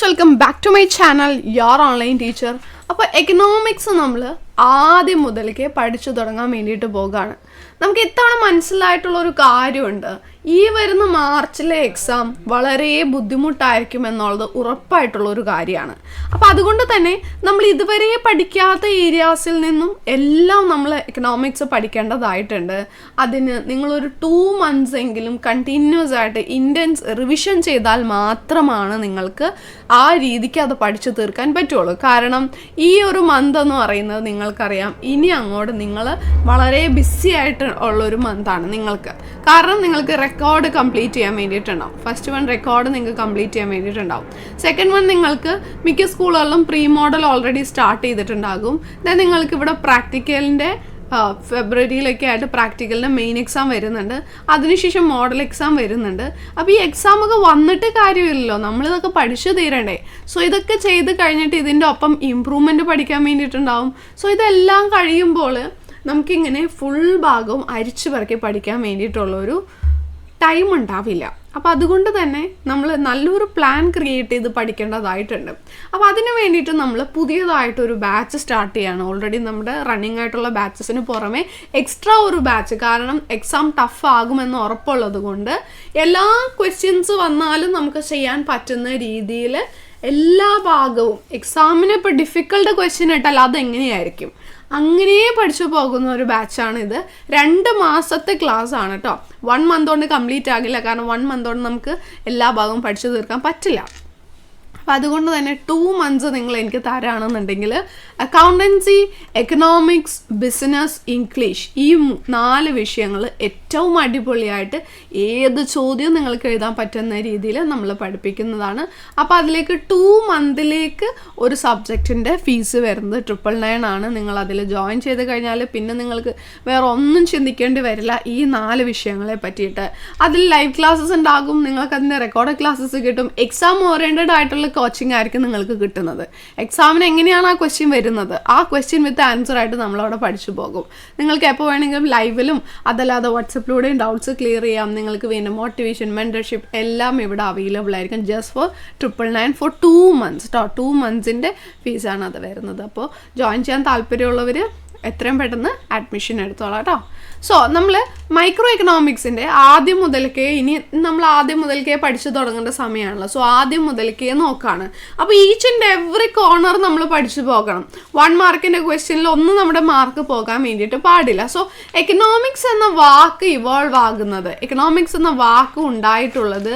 Welcome back to my channel your online teacher. അപ്പോൾ economics നമ്മൾ ആദ്യം മുതൽക്കേ പഠിച്ചു തുടങ്ങാൻ വേണ്ടിയിട്ട് പോകുകയാണ്. നമുക്ക് ഇത്തവണ മനസ്സിലായിട്ടുള്ളൊരു കാര്യമുണ്ട്, ഈ വരുന്ന മാർച്ചിലെ എക്സാം വളരെ ബുദ്ധിമുട്ടായിരിക്കും എന്നുള്ളത് ഉറപ്പായിട്ടുള്ളൊരു കാര്യമാണ്. അപ്പോൾ അതുകൊണ്ട് തന്നെ നമ്മൾ ഇതുവരെ പഠിക്കാത്ത ഏരിയാസിൽ നിന്നും എല്ലാം നമ്മൾ എക്കണോമിക്സ് പഠിക്കേണ്ടതായിട്ടുണ്ട്. അതിന് നിങ്ങളൊരു 2 months എങ്കിലും കണ്ടിന്യൂസ് ആയിട്ട് ഇൻറ്റൻസ് റിവിഷൻ ചെയ്താൽ മാത്രമാണ് നിങ്ങൾക്ക് ആ രീതിക്ക് അത് പഠിച്ചു തീർക്കാൻ പറ്റുള്ളൂ. കാരണം ഈ ഒരു മന്ത് എന്ന് പറയുന്നത് നിങ്ങൾക്കറിയാം, ഇനി അങ്ങോട്ട് നിങ്ങൾ വളരെ ബിസി ആയിട്ട് ഉള്ളൊരു മന്താണ് നിങ്ങൾക്ക്. കാരണം നിങ്ങൾക്ക് റെക്കോർഡ് കംപ്ലീറ്റ് ചെയ്യാൻ വേണ്ടിയിട്ടുണ്ടാവും. ഫസ്റ്റ് വൺ റെക്കോർഡ് നിങ്ങൾക്ക് കംപ്ലീറ്റ് ചെയ്യാൻ വേണ്ടിയിട്ടുണ്ടാവും. സെക്കൻഡ് വൺ നിങ്ങൾക്ക് മിക്ക സ്കൂളുകളിലും പ്രീ മോഡൽ ഓൾറെഡി സ്റ്റാർട്ട് ചെയ്തിട്ടുണ്ടാകും. ദെൻ നിങ്ങൾക്ക് ഇവിടെ പ്രാക്ടിക്കലിൻ്റെ ഫെബ്രുവരിയിലൊക്കെ ആയിട്ട് പ്രാക്ടിക്കലിൻ്റെ മെയിൻ എക്സാം വരുന്നുണ്ട്. അതിനുശേഷം മോഡൽ എക്സാം വരുന്നുണ്ട്. അപ്പോൾ ഈ എക്സാമൊക്കെ വന്നിട്ട് കാര്യമില്ലല്ലോ, നമ്മളിതൊക്കെ പഠിച്ചു തീരണ്ടേ. സോ ഇതൊക്കെ ചെയ്ത് കഴിഞ്ഞിട്ട് ഇതിൻ്റെ ഒപ്പം ഇമ്പ്രൂവ്മെൻറ്റ് പഠിക്കാൻ വേണ്ടിയിട്ടുണ്ടാവും. സോ ഇതെല്ലാം കഴിയുമ്പോൾ നമുക്കിങ്ങനെ ഫുൾ ഭാഗവും അരിച്ചു പറക്കി പഠിക്കാൻ വേണ്ടിയിട്ടുള്ളൊരു ടൈം ഉണ്ടാവില്ല. അപ്പോൾ അതുകൊണ്ട് തന്നെ നമ്മൾ നല്ലൊരു പ്ലാൻ ക്രിയേറ്റ് ചെയ്ത് പഠിക്കേണ്ടതായിട്ടുണ്ട്. അപ്പോൾ അതിന് വേണ്ടിയിട്ട് നമ്മൾ പുതിയതായിട്ടൊരു ബാച്ച് സ്റ്റാർട്ട് ചെയ്യുകയാണ്. ഓൾറെഡി നമ്മുടെ റണ്ണിങ് ആയിട്ടുള്ള ബാച്ചസിന് പുറമെ എക്സ്ട്രാ ഒരു ബാച്ച്, കാരണം എക്സാം ടഫ് ആകുമെന്ന് ഉറപ്പുള്ളത് കൊണ്ട് എല്ലാ ക്വസ്റ്റ്യൻസ് വന്നാലും നമുക്ക് ചെയ്യാൻ പറ്റുന്ന രീതിയിൽ എല്ലാ ഭാഗവും എക്സാമിന് ഇപ്പോൾ ഡിഫിക്കൽട്ട് ക്വസ്റ്റ്യൻ ഇട്ടാൽ അതെങ്ങനെയായിരിക്കും അങ്ങനെ പഠിച്ചു പോകുന്ന ഒരു ബാച്ചാണിത്. 2 മാസത്തെ ക്ലാസ് ആണ് കേട്ടോ. 1 month കൊണ്ട് കംപ്ലീറ്റ് ആകില്ല, കാരണം 1 month കൊണ്ട് നമുക്ക് എല്ലാ ഭാഗവും പഠിച്ചു തീർക്കാൻ പറ്റില്ല. അപ്പോൾ അതുകൊണ്ട് തന്നെ 2 months നിങ്ങൾ എനിക്ക് തരാണെന്നുണ്ടെങ്കിൽ അക്കൗണ്ടൻസി, എക്കണോമിക്സ്, ബിസിനസ്, ഇംഗ്ലീഷ് ഈ 4 വിഷയങ്ങൾ ഏറ്റവും അടിപൊളിയായിട്ട് ഏത് ചോദ്യവും നിങ്ങൾക്ക് എഴുതാൻ പറ്റുന്ന രീതിയിൽ നമ്മൾ പഠിപ്പിക്കുന്നതാണ്. അപ്പോൾ അതിലേക്ക് 2 months ഒരു സബ്ജക്റ്റിൻ്റെ ഫീസ് വരുന്നത് 999 ആണ്. നിങ്ങൾ അതിൽ ജോയിൻ ചെയ്ത് കഴിഞ്ഞാൽ പിന്നെ നിങ്ങൾക്ക് വേറെ ഒന്നും ചിന്തിക്കേണ്ടി വരില്ല ഈ 4 വിഷയങ്ങളെ പറ്റിയിട്ട്. അതിൽ ലൈവ് ക്ലാസ്സസ് ഉണ്ടാകും, നിങ്ങൾക്ക് അതിൻ്റെ റെക്കോർഡ് ക്ലാസ്സസ് കിട്ടും. എക്സാം ഓറിയൻറ്റഡ് ആയിട്ടുള്ള കോച്ചിങ് ആയിരിക്കും നിങ്ങൾക്ക് കിട്ടുന്നത്. എക്സാമിന് എങ്ങനെയാണ് ആ ക്വസ്റ്റ്യൻ വരുന്നത്, ആ ക്വസ്റ്റ്യൻ വിത്ത് ആൻസർ ആയിട്ട് നമ്മളവിടെ പഠിച്ചു പോകും. നിങ്ങൾക്ക് എപ്പോൾ വേണമെങ്കിലും ലൈവിലും അതല്ലാതെ വാട്സപ്പിലൂടെയും ഡൗട്ട്സ് ക്ലിയർ ചെയ്യാം. നിങ്ങൾക്ക് വേണ്ട മോട്ടിവേഷൻ, മെൻറ്റർഷിപ്പ് എല്ലാം ഇവിടെ അവൈലബിൾ ആയിരിക്കും. ജസ്റ്റ് ഫോർ 999 ഫോർ 2 months കേട്ടോ. 2 months ഫീസാണ് അത് വരുന്നത്. അപ്പോൾ ജോയിൻ ചെയ്യാൻ താല്പര്യമുള്ളവർ എത്രയും പെട്ടെന്ന് അഡ്മിഷൻ എടുത്തോളാം കേട്ടോ. സോ നമ്മൾ മൈക്രോ എക്കണോമിക്സിൻ്റെ ആദ്യം മുതൽക്കേ പഠിച്ചു തുടങ്ങേണ്ട സമയമാണല്ലോ. സോ ആദ്യം മുതൽക്കേ നോക്കുകയാണ്. അപ്പോൾ ഈച്ച് ആൻഡ് എവറി കോർണർ നമ്മൾ പഠിച്ചു പോകണം. 1 മാർക്കിൻ്റെ ക്വസ്റ്റ്യനിൽ ഒന്നും നമ്മുടെ മാർക്ക് പോകാൻ വേണ്ടിയിട്ട് പാടില്ല. സോ എക്കണോമിക്സ് എന്ന വാക്ക് ഇവോൾവ് ആകുന്നത്, എക്കണോമിക്സ് എന്ന വാക്ക് ഉണ്ടായിട്ടുള്ളത്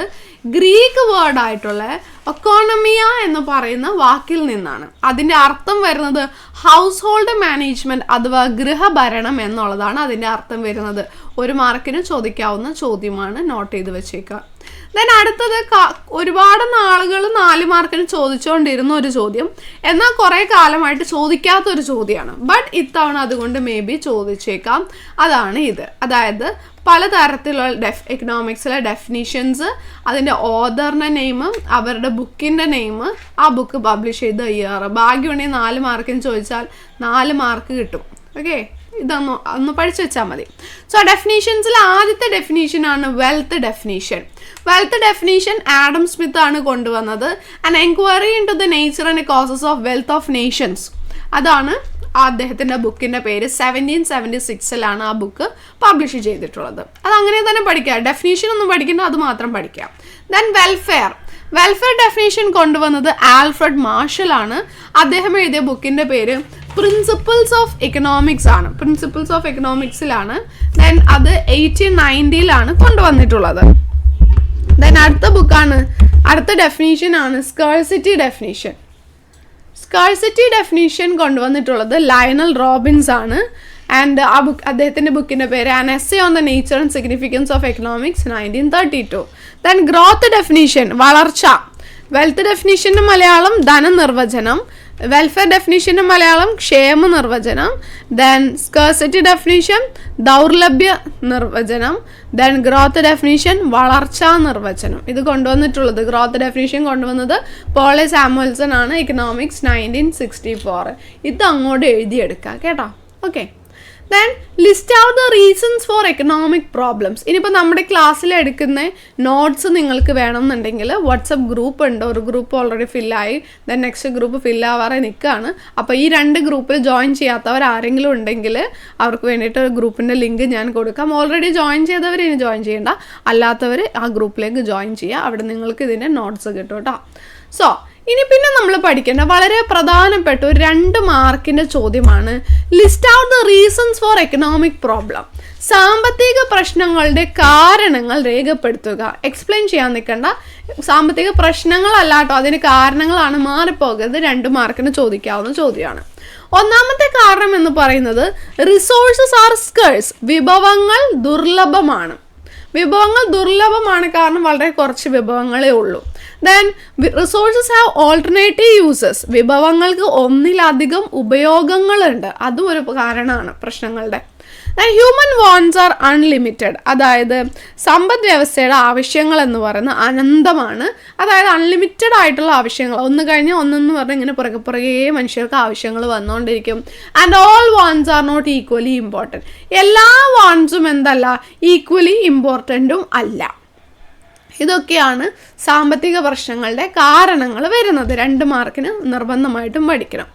ഗ്രീക്ക് വേർഡായിട്ടുള്ള എക്കോണമിയ എന്ന് പറയുന്ന വാക്കിൽ നിന്നാണ്. അതിൻ്റെ അർത്ഥം വരുന്നത് ഹൗസ് ഹോൾഡ് മാനേജ്മെൻറ്റ് അഥവാ ഗൃഹഭരണം എന്നുള്ളതാണ് അതിൻ്റെ അർത്ഥം വരുന്നത്. 1 മാർക്കിന് ചോദിക്കാവുന്ന ചോദ്യമാണ്, നോട്ട് ചെയ്ത് വെച്ചേക്കുക. ദെൻ അടുത്തത് ഒരുപാട് നാളുകൾ 4 മാർക്കിന് ചോദിച്ചുകൊണ്ടിരുന്ന ഒരു ചോദ്യം, എന്നാൽ കുറേ കാലമായിട്ട് ചോദിക്കാത്തൊരു ചോദ്യമാണ്. ബട്ട് ഇത്തവണ അതുകൊണ്ട് മേ ബി ചോദിച്ചേക്കാം. അതാണ് ഇത്. അതായത് പലതരത്തിലുള്ള എക്കണോമിക്സിലെ ഡെഫിനിഷൻസ്, അതിൻ്റെ ഓതറിൻ്റെ നെയിം, അവരുടെ ബുക്കിൻ്റെ നെയിം, ആ ബുക്ക് പബ്ലിഷ് ചെയ്ത ഇയർ. ഭാഗ്യമുണ്ടെങ്കിൽ 4 മാർക്കിന് ചോദിച്ചാൽ 4 മാർക്ക് കിട്ടും. ഓക്കെ, ഒന്ന് പഠിച്ചു വെച്ചാൽ മതി. സോ ഡെഫിനീഷൻസിൽ ആദ്യത്തെ ഡെഫിനീഷനാണ് wealth definition. Wealth definition Adam Smith ആണ് കൊണ്ടുവന്നത്. An inquiry into the nature and causes of wealth of nations, അതാണ് അദ്ദേഹത്തിൻ്റെ ബുക്കിൻ്റെ പേര്. 1776 ആ ബുക്ക് പബ്ലിഷ് ചെയ്തിട്ടുള്ളത്. അത് അങ്ങനെ തന്നെ പഠിക്കുക, ഡെഫിനീഷൻ ഒന്നും പഠിക്കേണ്ട, അത് മാത്രം പഠിക്കാം. ദെൻ വെൽഫെയർ ഡെഫിനേഷൻ കൊണ്ടുവന്നത് ആൽഫ്രഡ് മാർഷൽ ആണ്. അദ്ദേഹം എഴുതിയ ബുക്കിൻ്റെ പേര് പ്രിൻസിപ്പിൾസ് ഓഫ് എക്കണോമിക്സ് ആണ്. പ്രിൻസിപ്പിൾസ് ഓഫ് എക്കണോമിക്സിലാണ്. ദെൻ അത് 1890 കൊണ്ടുവന്നിട്ടുള്ളത്. ദെൻ അടുത്ത ഡെഫിനീഷനാണ് സ്കേഴ്സിറ്റി ഡെഫിനീഷൻ. സ്കേഴ്സിറ്റി ഡെഫിനീഷൻ കൊണ്ടുവന്നിട്ടുള്ളത് ലയണൽ റോബിൻസ് ആണ്. ആൻഡ് ആ ബുക്ക്, അദ്ദേഹത്തിൻ്റെ ബുക്കിൻ്റെ പേര് an essay on the nature and significance of economics 1932. Then growth definition വളർച്ച. വെൽത്ത് ഡെഫിനീഷൻ്റെ മലയാളം ധനനിർവചനം, വെൽഫെയർ ഡെഫിനീഷൻ്റെ മലയാളം ക്ഷേമ നിർവചനം. ദെൻ സ്കേഴ്സിറ്റി ഡെഫിനീഷൻ ദൗർലഭ്യ നിർവചനം. ദെൻ ഗ്രോത്ത് ഡെഫിനീഷൻ വളർച്ചാ നിർവചനം. ഇത് കൊണ്ടുവന്നിട്ടുള്ളത്, ഗ്രോത്ത് ഡെഫിനീഷൻ കൊണ്ടുവന്നത് പോളി സാമുവൽസൺ ആണ്. എക്കണോമിക്സ് 1964. ഇത് അങ്ങോട്ട് എഴുതിയെടുക്കുക കേട്ടോ. Okay, then list out the reasons for economic problems. ഇനിയിപ്പോൾ നമ്മുടെ ക്ലാസ്സിൽ എടുക്കുന്ന നോട്ട്സ് നിങ്ങൾക്ക് വേണമെന്നുണ്ടെങ്കിൽ വാട്സപ്പ് ഗ്രൂപ്പ് ഉണ്ട്, ഒരു ഗ്രൂപ്പ് ഓൾറെഡി ഫില്ലായി, ദെൻ നെക്സ്റ്റ് ഗ്രൂപ്പ് ഫില്ലാവാറെ നിൽക്കുകയാണ്. അപ്പോൾ ഈ 2 ഗ്രൂപ്പിൽ ജോയിൻ ചെയ്യാത്തവർ ആരെങ്കിലും ഉണ്ടെങ്കിൽ അവർക്ക് വേണ്ടിയിട്ട് ഒരു ഗ്രൂപ്പിൻ്റെ ലിങ്ക് ഞാൻ കൊടുക്കാം. ഓൾറെഡി ജോയിൻ ചെയ്തവർ ഇനി ജോയിൻ ചെയ്യേണ്ട, അല്ലാത്തവർ ആ ഗ്രൂപ്പിലേക്ക് ജോയിൻ ചെയ്യുക. അവിടെ നിങ്ങൾക്ക് ഇതിൻ്റെ നോട്ട്സ് കിട്ടും കേട്ടോ. സോ ഇനി പിന്നെ നമ്മൾ പഠിക്കേണ്ട വളരെ പ്രധാനപ്പെട്ട ഒരു 2 മാർക്കിൻ്റെ ചോദ്യമാണ് list out the reasons for economic problem. സാമ്പത്തിക പ്രശ്നങ്ങളുടെ കാരണങ്ങൾ രേഖപ്പെടുത്തുക. എക്സ്പ്ലെയിൻ ചെയ്യാൻ നിൽക്കേണ്ട, സാമ്പത്തിക പ്രശ്നങ്ങളല്ലാട്ടോ അതിന് കാരണങ്ങളാണ്, മാറിപ്പോകരുത്. 2 മാർക്കിന് ചോദിക്കാവുന്ന ചോദ്യമാണ്. ഒന്നാമത്തെ കാരണം എന്ന് പറയുന്നത് റിസോഴ്സസ് ആർ സ്കേഴ്സ്. വിഭവങ്ങൾ ദുർലഭമാണ്. വിഭവങ്ങൾ ദുർലഭമാണ് കാരണം വളരെ കുറച്ച് വിഭവങ്ങളേ ഉള്ളൂ. Then resources have alternative uses. വിഭവങ്ങൾക്ക് ഒന്നിലധികം ഉപയോഗങ്ങളുണ്ട്, അതും ഒരു കാരണമാണ് പ്രശ്നങ്ങളുടെ. Human wants are unlimited. അതായത് സമ്പദ് വ്യവസ്ഥയുടെ ആവശ്യങ്ങൾ എന്ന് പറയുന്നത് അനന്തമാണ്. അതായത് അൺലിമിറ്റഡ് ആയിട്ടുള്ള ആവശ്യങ്ങൾ, ഒന്ന് കഴിഞ്ഞ് ഒന്നെന്ന് പറഞ്ഞാൽ ഇങ്ങനെ പുറകെ മനുഷ്യർക്ക് ആവശ്യങ്ങൾ വന്നുകൊണ്ടിരിക്കും. And all wants are not equally important. എല്ലാ വാണ്ട്സും എന്തല്ല, ഈക്വലി ഇമ്പോർട്ടൻറ്റും അല്ല. ഇതൊക്കെയാണ് സാമ്പത്തിക പ്രശ്നങ്ങളുടെ കാരണങ്ങൾ വരുന്നത്. 2 മാർക്കിന് നിർബന്ധമായിട്ടും പഠിക്കണം.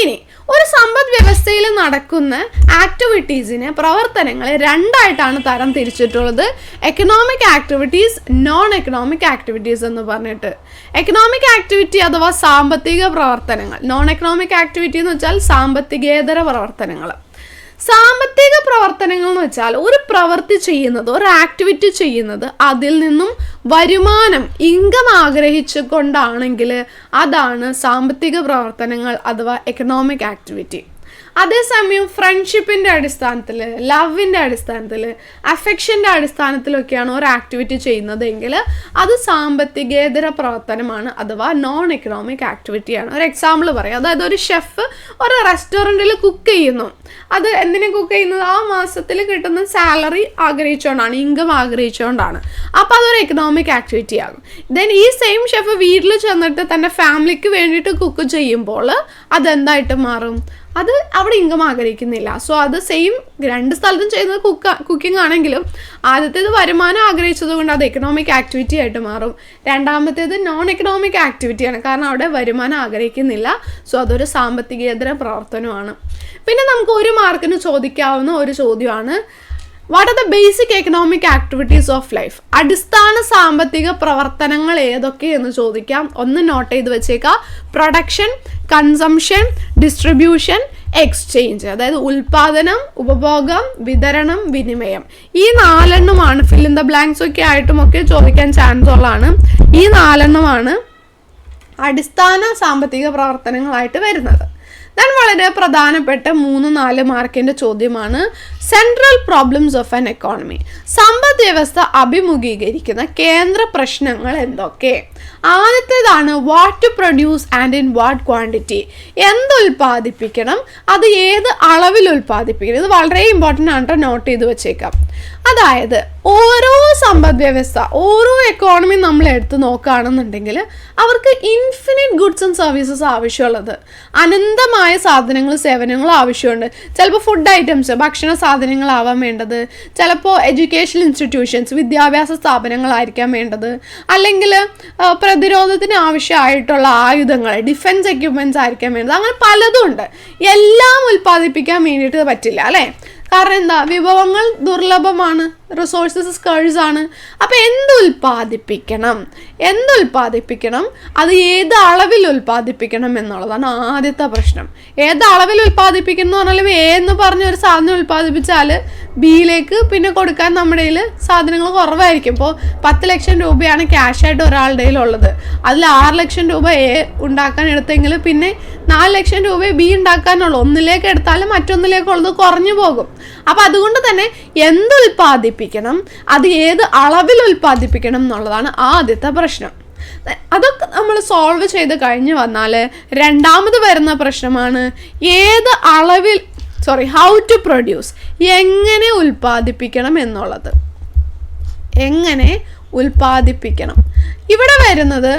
ഇനി ഒരു സമ്പദ് വ്യവസ്ഥയിൽ നടക്കുന്ന ആക്ടിവിറ്റീസിനെ, പ്രവർത്തനങ്ങളെ 2ആയിട്ടാണ് തരം തിരിച്ചിട്ടുള്ളത്. Economic activities, non economic activities എന്ന് പറഞ്ഞിട്ട്. എക്കണോമിക് ആക്ടിവിറ്റി അഥവാ സാമ്പത്തിക പ്രവർത്തനങ്ങൾ, നോൺ എക്കണോമിക് ആക്ടിവിറ്റി എന്ന് വെച്ചാൽ സാമ്പത്തികേതര പ്രവർത്തനങ്ങൾ. സാമ്പത്തിക പ്രവർത്തനങ്ങൾ എന്ന് വെച്ചാൽ ഒരു പ്രവൃത്തി ചെയ്യുന്നത്, ഒരു ആക്ടിവിറ്റി ചെയ്യുന്നത് അതിൽ നിന്നും വരുമാനം, ഇൻകം ആഗ്രഹിച്ചു കൊണ്ടാണെങ്കിൽ അതാണ് സാമ്പത്തിക പ്രവർത്തനങ്ങൾ അഥവാ എക്കണോമിക് ആക്ടിവിറ്റി. അതേസമയം ഫ്രണ്ട്ഷിപ്പിൻ്റെ അടിസ്ഥാനത്തിൽ, ലവിൻ്റെ അടിസ്ഥാനത്തിൽ, അഫെക്ഷൻ്റെ അടിസ്ഥാനത്തിലൊക്കെയാണ് ഒരു ആക്ടിവിറ്റി ചെയ്യുന്നതെങ്കിൽ അത് സാമ്പത്തികേതര പ്രവർത്തനമാണ് അഥവാ നോൺ എക്കണോമിക് ആക്ടിവിറ്റിയാണ്. ഒരു എക്സാമ്പിൾ പറയാം. അതായത് ഒരു ഷെഫ് ഒരു റെസ്റ്റോറൻറ്റിൽ കുക്ക് ചെയ്യുന്നു. അത് എന്തിനാണ് കുക്ക് ചെയ്യുന്നത്? ആ മാസത്തിൽ കിട്ടുന്ന സാലറി ആഗ്രഹിച്ചുകൊണ്ടാണ്, ഇൻകം ആഗ്രഹിച്ചുകൊണ്ടാണ്. അപ്പോൾ അതൊരു എക്കണോമിക് ആക്ടിവിറ്റി ആകും. ദെൻ ഈ സെയിം ഷെഫ് വീട്ടിൽ ചെന്നിട്ട് തൻ്റെ ഫാമിലിക്ക് വേണ്ടിയിട്ട് കുക്ക് ചെയ്യുമ്പോൾ അതെന്തായിട്ട് മാറും? അത് അവിടെ ഇൻകം ആഗ്രഹിക്കുന്നില്ല. സോ അത് സെയിം 2 സ്ഥലത്തും ചെയ്യുന്നത് കുക്കിംഗ് ആണെങ്കിലും ആദ്യത്തേത് വരുമാനം ആഗ്രഹിച്ചത് കൊണ്ട് അത് എക്കണോമിക് ആക്ടിവിറ്റി ആയിട്ട് മാറും. രണ്ടാമത്തേത് നോൺ എക്കണോമിക് ആക്ടിവിറ്റിയാണ്, കാരണം അവിടെ വരുമാനം ആഗ്രഹിക്കുന്നില്ല. സോ അതൊരു സാമ്പത്തികേതര പ്രവർത്തനമാണ്. പിന്നെ നമുക്ക് 1 മാർക്കിന് ചോദിക്കാവുന്ന ഒരു ചോദ്യമാണ് what are the basic economic activities of life. അടിസ്ഥാന സാമ്പത്തിക പ്രവർത്തനങ്ങൾ ഏതൊക്കെയെന്ന് ചോദിക്കാം. ഒന്ന് നോട്ട് ചെയ്ത് വെച്ചേക്കാം. Production, consumption, distribution, exchange. അതായത് ഉൽപാദനം, ഉപഭോഗം, വിതരണം, വിനിമയം. ഈ 4 ഫിൽ ഇൻ ദ ബ്ലാങ്ക്സ് ഒക്കെ ആയിട്ടും ഒക്കെ ചോദിക്കാൻ ചാൻസ് ഉള്ളതാണ്. ഈ 4 അടിസ്ഥാന സാമ്പത്തിക പ്രവർത്തനങ്ങളായിട്ട് വരുന്നത്. ദെൻ വളരെ പ്രധാനപ്പെട്ട 3-4 മാർക്കിൻ്റെ ചോദ്യമാണ് central problems of an economy. സമ്പദ് വ്യവസ്ഥ അഭിമുഖീകരിക്കുന്ന കേന്ദ്ര പ്രശ്നങ്ങൾ എന്തൊക്കെ? ആദ്യത്തേതാണ് what to produce and in what quantity. എന്ത് ഉൽപ്പാദിപ്പിക്കണം, അത് ഏത് അളവിൽ ഉൽപ്പാദിപ്പിക്കണം. ഇത് വളരെ ഇമ്പോർട്ടൻ്റ് ആണ്, നോട്ട് ചെയ്ത് വെച്ചേക്കാം. അതായത് ഓരോ സമ്പദ് വ്യവസ്ഥ, ഓരോ എക്കോണമി നമ്മൾ എടുത്ത് നോക്കുകയാണെന്നുണ്ടെങ്കിൽ അവർക്ക് ഇൻഫിനിറ്റ് ഗുഡ്സ് ആൻഡ് സർവീസസ് ആവശ്യമുള്ളത്, അനന്തമായ സാധനങ്ങളും സേവനങ്ങളും ആവശ്യമുണ്ട്. ചിലപ്പോൾ ഫുഡ് ഐറ്റംസ്, ഭക്ഷണ സാധനങ്ങളാവാൻ വേണ്ടത്, ചിലപ്പോൾ എഡ്യൂക്കേഷണൽ ഇൻസ്റ്റിറ്റ്യൂഷൻസ്, വിദ്യാഭ്യാസ സ്ഥാപനങ്ങളായിരിക്കാം വേണ്ടത്, അല്ലെങ്കിൽ പ്രതിരോധത്തിന് ആവശ്യമായിട്ടുള്ള ആയുധങ്ങൾ, ഡിഫൻസ് എക്യുപ്മെൻറ്റ്സ് ആയിരിക്കാൻ വേണ്ടത്. അങ്ങനെ പലതും ഉണ്ട്. എല്ലാം ഉൽപ്പാദിപ്പിക്കാൻ വേണ്ടിയിട്ട് പറ്റില്ല അല്ലേ? കാരണം എന്താ? വിഭവങ്ങൾ ദുർലഭമാണ്, റിസോഴ്സസ് സ്കേഴ്സ് ആണ്. അപ്പോൾ എന്തുൽപ്പാദിപ്പിക്കണം, അത് ഏത് അളവിൽ ഉൽപ്പാദിപ്പിക്കണം എന്നുള്ളതാണ് ആദ്യത്തെ പ്രശ്നം. ഏത് അളവിൽ ഉൽപ്പാദിപ്പിക്കണം എന്ന് പറഞ്ഞാൽ എ എന്ന് പറഞ്ഞ ഒരു സാധനം ഉൽപ്പാദിപ്പിച്ചാൽ ബിയിലേക്ക് പിന്നെ കൊടുക്കാൻ നമ്മുടെ കയ്യിൽ സാധനങ്ങൾ കുറവായിരിക്കും. ഇപ്പോൾ 10 ലക്ഷം രൂപയാണ് ക്യാഷായിട്ട് ഒരാളുടെ കയ്യിലുള്ളത്. അതിൽ 6 ലക്ഷം രൂപ എ ഉണ്ടാക്കാൻ എടുത്തെങ്കിൽ പിന്നെ 4 ലക്ഷം രൂപ ബി ഉണ്ടാക്കാനുള്ളൂ. ഒന്നിലേക്ക് എടുത്താലും മറ്റൊന്നിലേക്കുള്ളത് കുറഞ്ഞു പോകും. അപ്പം അതുകൊണ്ട് തന്നെ എന്തുൽപ്പാദിപ്പിക്കണം, അത് ഏത് അളവിൽ ഉൽപ്പാദിപ്പിക്കണം എന്നുള്ളതാണ് ആദ്യത്തെ പ്രശ്നം. അതൊക്കെ നമ്മൾ സോൾവ് ചെയ്ത് കഴിഞ്ഞ് വന്നാൽ രണ്ടാമത് വരുന്ന പ്രശ്നമാണ് ഏത് അളവിൽ ഹൗ ടു പ്രൊഡ്യൂസ്, എങ്ങനെ ഉൽപ്പാദിപ്പിക്കണം എന്നുള്ളത്. എങ്ങനെ ഉൽപ്പാദിപ്പിക്കണം, ഇവിടെ വരുന്നത്